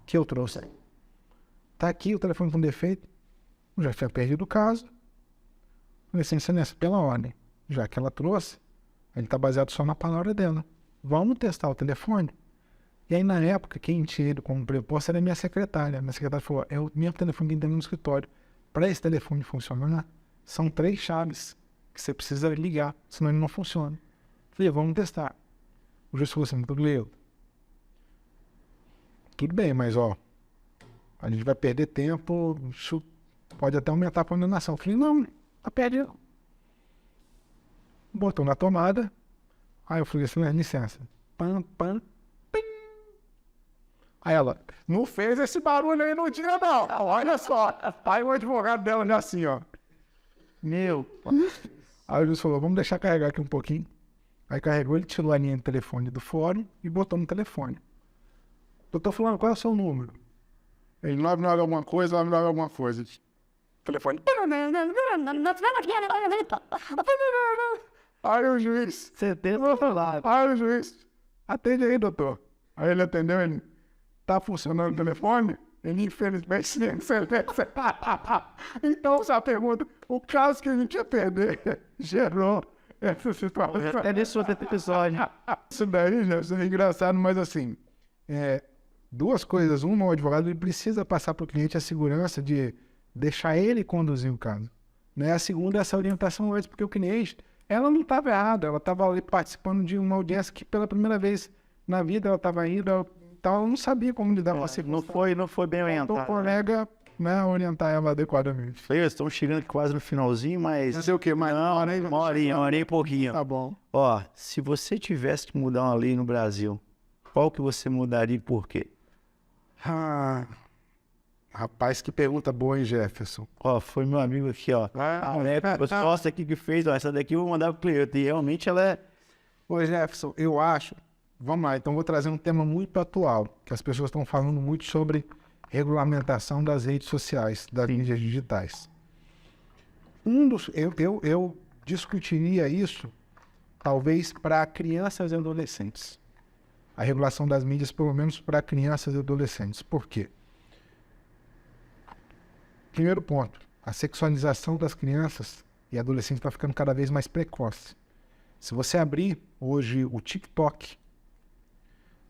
que eu trouxe. Está aqui o telefone com defeito. Eu já tinha perdido o caso. Falei assim, excelência, pela ordem, já que ela trouxe, ele está baseado só na palavra dela. Vamos testar o telefone? E aí, na época, quem tinha ido como preposto era a minha secretária. Minha secretária falou, é o mesmo telefone que tem no escritório. Para esse telefone funcionar, são 3 chaves que você precisa ligar, senão ele não funciona. Falei, vamos testar. O juiz falou assim, tudo bem, mas ó, a gente vai perder tempo, isso pode até aumentar a condenação. Eu falei, não, tá perdendo. Botou na tomada, aí eu falei assim, licença. Pam, pam, pim. Aí ela, não fez esse barulho aí no dia não, olha só. Aí o advogado dela já assim, ó. Meu. Aí o juiz falou, vamos deixar carregar aqui um pouquinho. Aí carregou, ele tirou a linha de telefone do fórum e botou no telefone. Doutor fulano, qual é o seu número? Ele 99 alguma coisa, 99 alguma coisa. Telefone. Aí o juiz. Aí o juiz. Atende aí, doutor. Aí ele atendeu, ele. Tá funcionando o telefone? Ele infelizmente sim. Então, essa pergunta, o caso que a gente ia perder gerou essa situação. É nesse outro episódio. Isso daí, já é engraçado, mas assim, duas coisas. Uma, o advogado ele precisa passar para o cliente a segurança de deixar ele conduzir o caso. Né? A segunda é essa orientação antes, porque o cliente, ela não estava errada, ela estava ali participando de uma audiência que pela primeira vez na vida ela estava indo, então ela não sabia como lidar com a circunstância. Não foi bem Então, orientado. o colega, né, orientar ela adequadamente. Estamos chegando aqui quase no finalzinho, mas... Não sei o quê, mas Não, uma horinha e pouquinho. Tá bom. Ó, se você tivesse que mudar uma lei no Brasil, qual que você mudaria e por quê? Ah, rapaz, que pergunta boa, hein, Jefferson? Ó, foi meu amigo aqui, ó. O sócio aqui que fez, ó, essa daqui eu vou mandar pro Cleito. E realmente ela é... Ô, Jefferson, eu acho... Vamos lá, então vou trazer um tema muito atual, que as pessoas estão falando muito sobre regulamentação das redes sociais, das mídias digitais. Eu discutiria isso, talvez, para crianças e adolescentes. A regulação das mídias, pelo menos para crianças e adolescentes. Por quê? Primeiro ponto, a sexualização das crianças e adolescentes está ficando cada vez mais precoce. Se você abrir hoje o TikTok,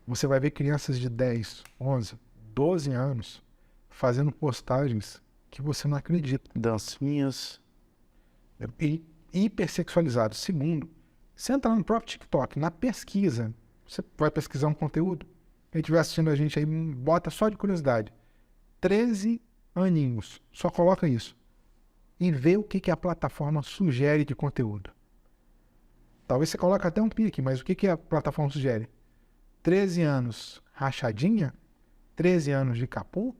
você vai ver crianças de 10, 11, 12 anos fazendo postagens que você não acredita. Dancinhas. E hipersexualizados. Segundo, você entra no próprio TikTok, na pesquisa, você vai pesquisar um conteúdo, quem estiver assistindo a gente aí, bota só de curiosidade. 13 aninhos, só coloca isso. E vê o que a plataforma sugere de conteúdo. Talvez você coloque até um pique, mas o que a plataforma sugere? 13 anos rachadinha, 13 anos de capô,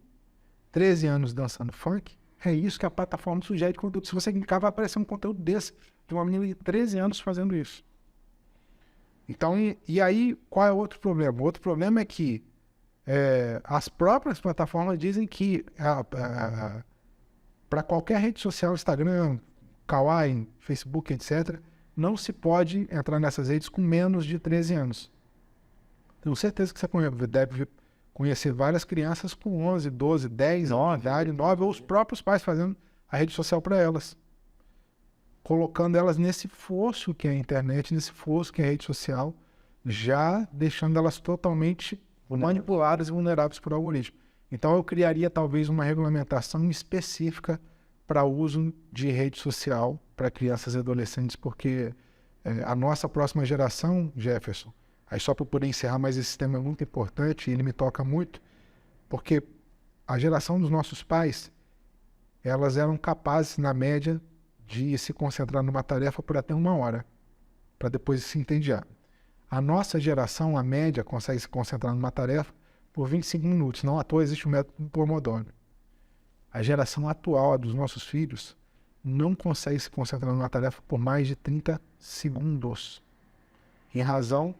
13 anos dançando funk, é isso que a plataforma sugere de conteúdo. Se você clicar, vai aparecer um conteúdo desse, de uma menina de 13 anos fazendo isso. Então, e aí, qual é o outro problema? O outro problema é que as próprias plataformas dizem que para qualquer rede social, Instagram, Kawaii, Facebook, etc., não se pode entrar nessas redes com menos de 13 anos. Tenho certeza que você deve conhecer várias crianças com 11, 12, 10, 9, ou os próprios pais fazendo a rede social para elas. Colocando elas nesse fosso que é a internet, nesse fosso que é a rede social, já deixando elas totalmente manipuladas e vulneráveis por algoritmo. Então eu criaria talvez uma regulamentação específica para o uso de rede social para crianças e adolescentes, porque a nossa próxima geração, Jefferson, aí só para poder encerrar, mas esse tema é muito importante e ele me toca muito, porque a geração dos nossos pais, elas eram capazes, na média, de se concentrar numa tarefa por até 1 hora, para depois se entediar. A nossa geração, a média, consegue se concentrar numa tarefa por 25 minutos. Não à toa existe o método Pomodoro. A geração atual, a dos nossos filhos, não consegue se concentrar numa tarefa por mais de 30 segundos. Em razão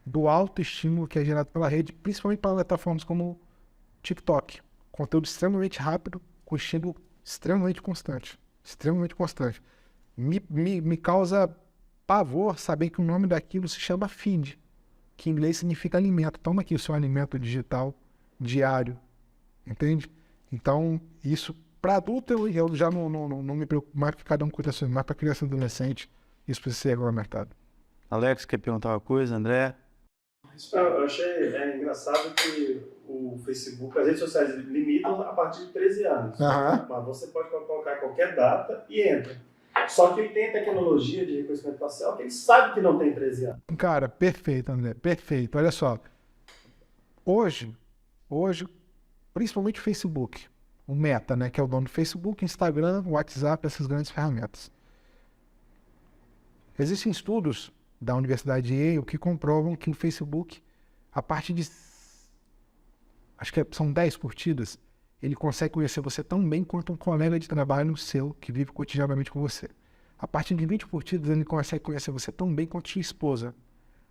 do alto estímulo que é gerado pela rede, principalmente para plataformas como TikTok. Conteúdo extremamente rápido, com estímulo extremamente constante. Extremamente constante. Me causa pavor saber que o nome daquilo se chama feed, que em inglês significa alimento. Toma aqui o seu alimento digital diário. Entende? Então, isso, para adulto, eu já não me preocupo mais, porque cada um cuida disso, mas para criança e adolescente, isso precisa ser regulamentado. Alex, quer perguntar uma coisa, André? Eu achei engraçado que o Facebook, as redes sociais limitam a partir de 13 anos. Aham. Mas você pode colocar qualquer data e entra. Só que ele tem tecnologia de reconhecimento facial que ele sabe que não tem 13 anos. Cara, perfeito, André, perfeito. Olha só, hoje, principalmente o Facebook, o Meta, né, que é o dono do Facebook, Instagram, WhatsApp, essas grandes ferramentas. Existem estudos da Universidade de Yale que comprovam que o Facebook, a partir de, acho que são 10 curtidas, ele consegue conhecer você tão bem quanto um colega de trabalho seu que vive cotidianamente com você. A partir de 20 curtidas, ele consegue conhecer você tão bem quanto sua esposa.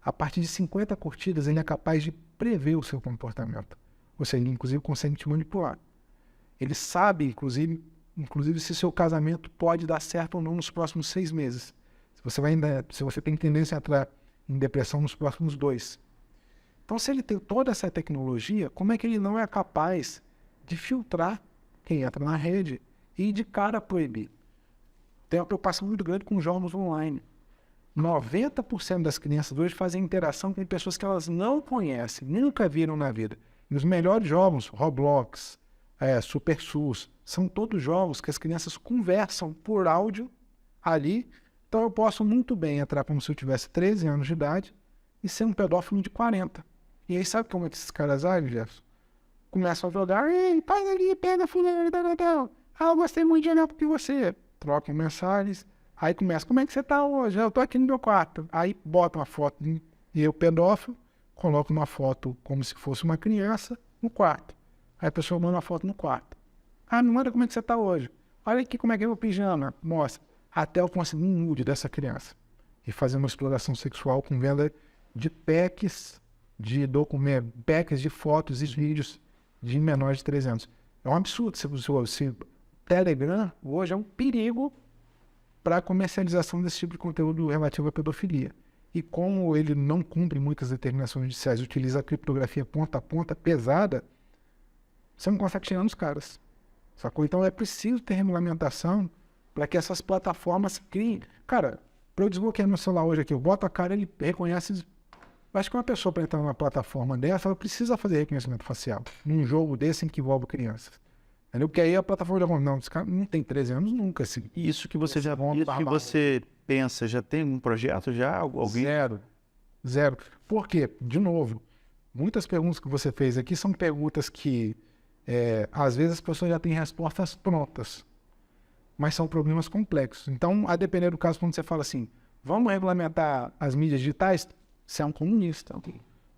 A partir de 50 curtidas, ele é capaz de prever o seu comportamento. Ou seja, ele inclusive consegue te manipular. Ele sabe, inclusive se seu casamento pode dar certo ou não nos próximos 6 meses. Se você tem tendência a entrar em depressão nos próximos 2. Então, se ele tem toda essa tecnologia, como é que ele não é capaz de filtrar quem entra na rede e de cara proibir? Tem uma preocupação muito grande com jogos online. 90% das crianças hoje fazem interação com pessoas que elas não conhecem, nunca viram na vida. E os melhores jogos, Roblox, Super SUS, são todos jogos que as crianças conversam por áudio ali. Então eu posso muito bem entrar como se eu tivesse 13 anos de idade e ser um pedófilo de 40. E aí sabe como é que esses caras agem, Jefferson? Começam a jogar, ei, faz ali, pega fulano, tal. Ah, eu gostei muito de olhar porque você. Trocam mensagens. Aí começa, como é que você tá hoje? Eu tô aqui no meu quarto. Aí bota uma foto de eu, pedófilo, coloca uma foto como se fosse uma criança no quarto. Aí a pessoa manda uma foto no quarto. Ah, me manda como é que você tá hoje. Olha aqui como é que é o pijama. Mostra. Até eu conseguir um nude dessa criança. E fazer uma exploração sexual com venda de packs de documentos, packs de fotos e vídeos de menores de 13 anos. É um absurdo. Se Telegram hoje é um perigo para a comercialização desse tipo de conteúdo relativo à pedofilia. E como ele não cumpre muitas determinações judiciais, utiliza a criptografia ponta a ponta pesada, você não consegue chegar nos caras. Sacou? Então é preciso ter regulamentação para que essas plataformas criem. Cara, para eu desbloquear meu celular hoje aqui, eu boto a cara, ele reconhece. Acho que uma pessoa para entrar numa plataforma dessa, ela precisa fazer reconhecimento facial. Num jogo desse em que envolve crianças. Entendeu? Porque aí a plataforma já não, esse cara não tem 13 anos nunca. Assim. Isso que você pensa, já tem um projeto já? Alguém? Zero. Por quê? De novo, muitas perguntas que você fez aqui são perguntas que, às vezes, as pessoas já têm respostas prontas, mas são problemas complexos. Então, a depender do caso, quando você fala assim, vamos regulamentar as mídias digitais, você é um comunista.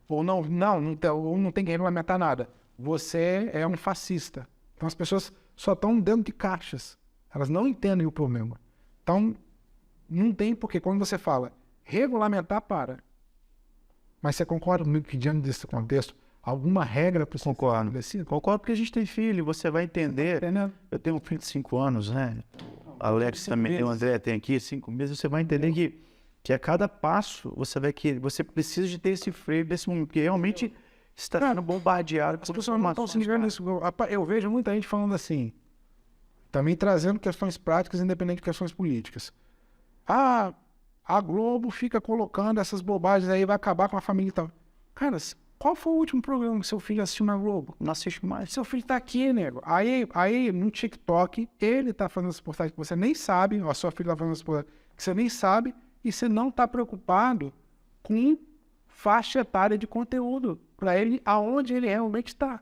Ou não tem que regulamentar nada. Você é um fascista. Então, as pessoas só estão dentro de caixas. Elas não entendem o problema. Então, não tem porque quando você fala regulamentar, para. Mas você concorda comigo que, diante desse contexto, alguma regra precisa ser estabelecida? Concordo porque a gente tem filho, você vai entender. Eu tenho um filho de 5 anos, né? Alex também tem, o André tem aqui 5 meses. Você vai entender que a cada passo você precisa de ter esse freio desse momento, porque realmente está sendo bombardeado. As pessoas não estão se ligando nisso. Eu vejo muita gente falando assim, também trazendo questões práticas, independente de questões políticas. Ah, a Globo fica colocando essas bobagens aí, vai acabar com a família e tal. Cara, qual foi o último programa que seu filho assistiu na Globo? Não assiste mais. Seu filho tá aqui, nego. Aí no TikTok, ele tá fazendo essa postagem que você nem sabe, a sua filha tá fazendo essa postagem que você nem sabe, e você não tá preocupado com faixa etária de conteúdo para ele, aonde ele realmente está.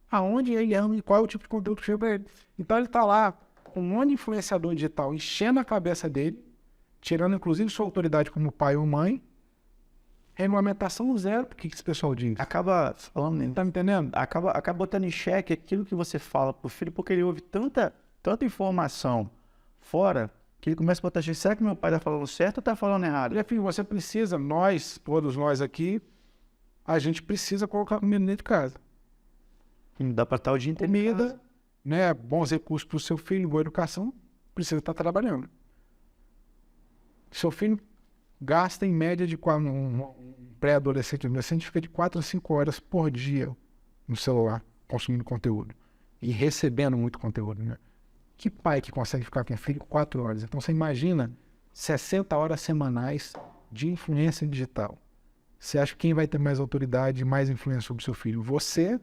Aonde ele realmente, qual é o tipo de conteúdo que chega para ele. Então ele tá lá com um monte de influenciador digital enchendo a cabeça dele, tirando inclusive sua autoridade como pai ou mãe. Regulamentação zero, o que esse pessoal diz? Acaba falando, Tá me entendendo? acaba botando em xeque aquilo que você fala pro filho, porque ele ouve tanta informação fora que ele começa a botar xeque. Será que meu pai tá falando certo ou tá falando errado? Meu filho, você precisa, todos nós aqui, a gente precisa colocar comida dentro de casa. Não dá para estar o dia inteiro. Comida, né, bons recursos para o seu filho, boa educação, precisa estar trabalhando. Seu filho gasta em média de um pré-adolescente, adolescente fica de 4 a 5 horas por dia no celular, consumindo conteúdo e recebendo muito conteúdo, né? Que pai que consegue ficar com o filho 4 horas? Então você imagina 60 horas semanais de influência digital. Você acha que quem vai ter mais autoridade e mais influência sobre o seu filho? Você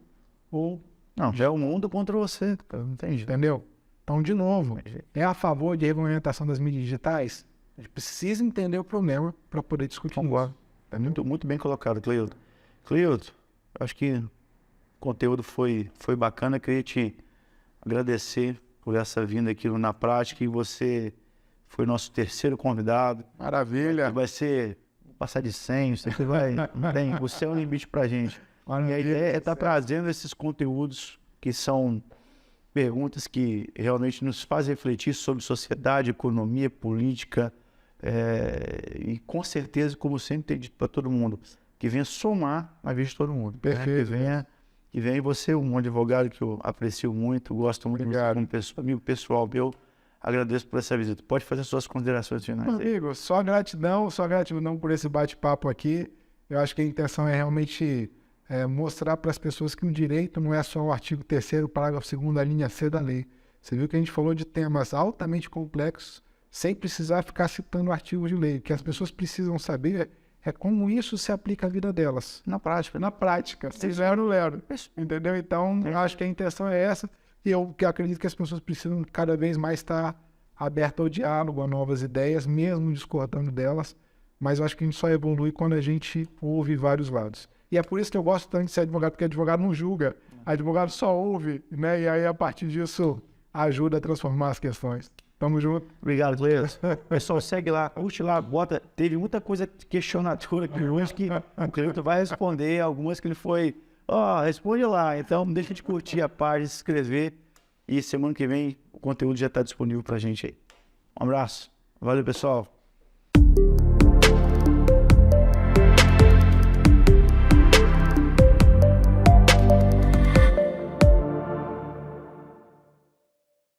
ou... Não, já é o mundo contra você, não tem jeito. Entendeu? Então, de novo, é a favor de regulamentação das mídias digitais? A gente precisa entender o problema para poder discutir isso. É muito bem colocado, Cleilton. Cleilton, acho que o conteúdo foi bacana. Queria te agradecer por essa vinda aqui Na Prática, e você foi nosso terceiro convidado. Maravilha. Vai passar de 100, isso aqui vai... Não tem, você é um limite pra gente. E a ideia é estar trazendo esses conteúdos que são perguntas que realmente nos fazem refletir sobre sociedade, economia, política, e com certeza, como sempre tenho dito para todo mundo, que venha somar a vida de todo mundo. Perfeito. Que venha você, um advogado que eu aprecio muito, gosto muito, como amigo pessoal meu. Agradeço por essa visita. Pode fazer suas considerações finais. Amigo, só gratidão por esse bate-papo aqui. Eu acho que a intenção é realmente mostrar para as pessoas que o direito não é só o artigo 3º, parágrafo 2º, a linha C da lei. Você viu que a gente falou de temas altamente complexos, sem precisar ficar citando artigos de lei. O que as pessoas precisam saber é como isso se aplica à vida delas. Na prática. Na prática, sem lero. Entendeu? Então, eu acho que a intenção é essa. E eu que acredito que as pessoas precisam cada vez mais estar abertas ao diálogo, a novas ideias, mesmo discordando delas. Mas eu acho que a gente só evolui quando a gente ouve vários lados. E é por isso que eu gosto tanto de ser advogado, porque advogado não julga. Advogado só ouve, né? E aí, a partir disso, ajuda a transformar as questões. Tamo junto. Obrigado, Cleiton. Pessoal, segue lá, curte lá, bota. Teve muita coisa questionadora aqui hoje que o Cleiton vai responder, algumas que ele foi, responde lá. Então, não deixa de curtir a página, se inscrever. E semana que vem o conteúdo já está disponível pra gente aí. Um abraço. Valeu, pessoal.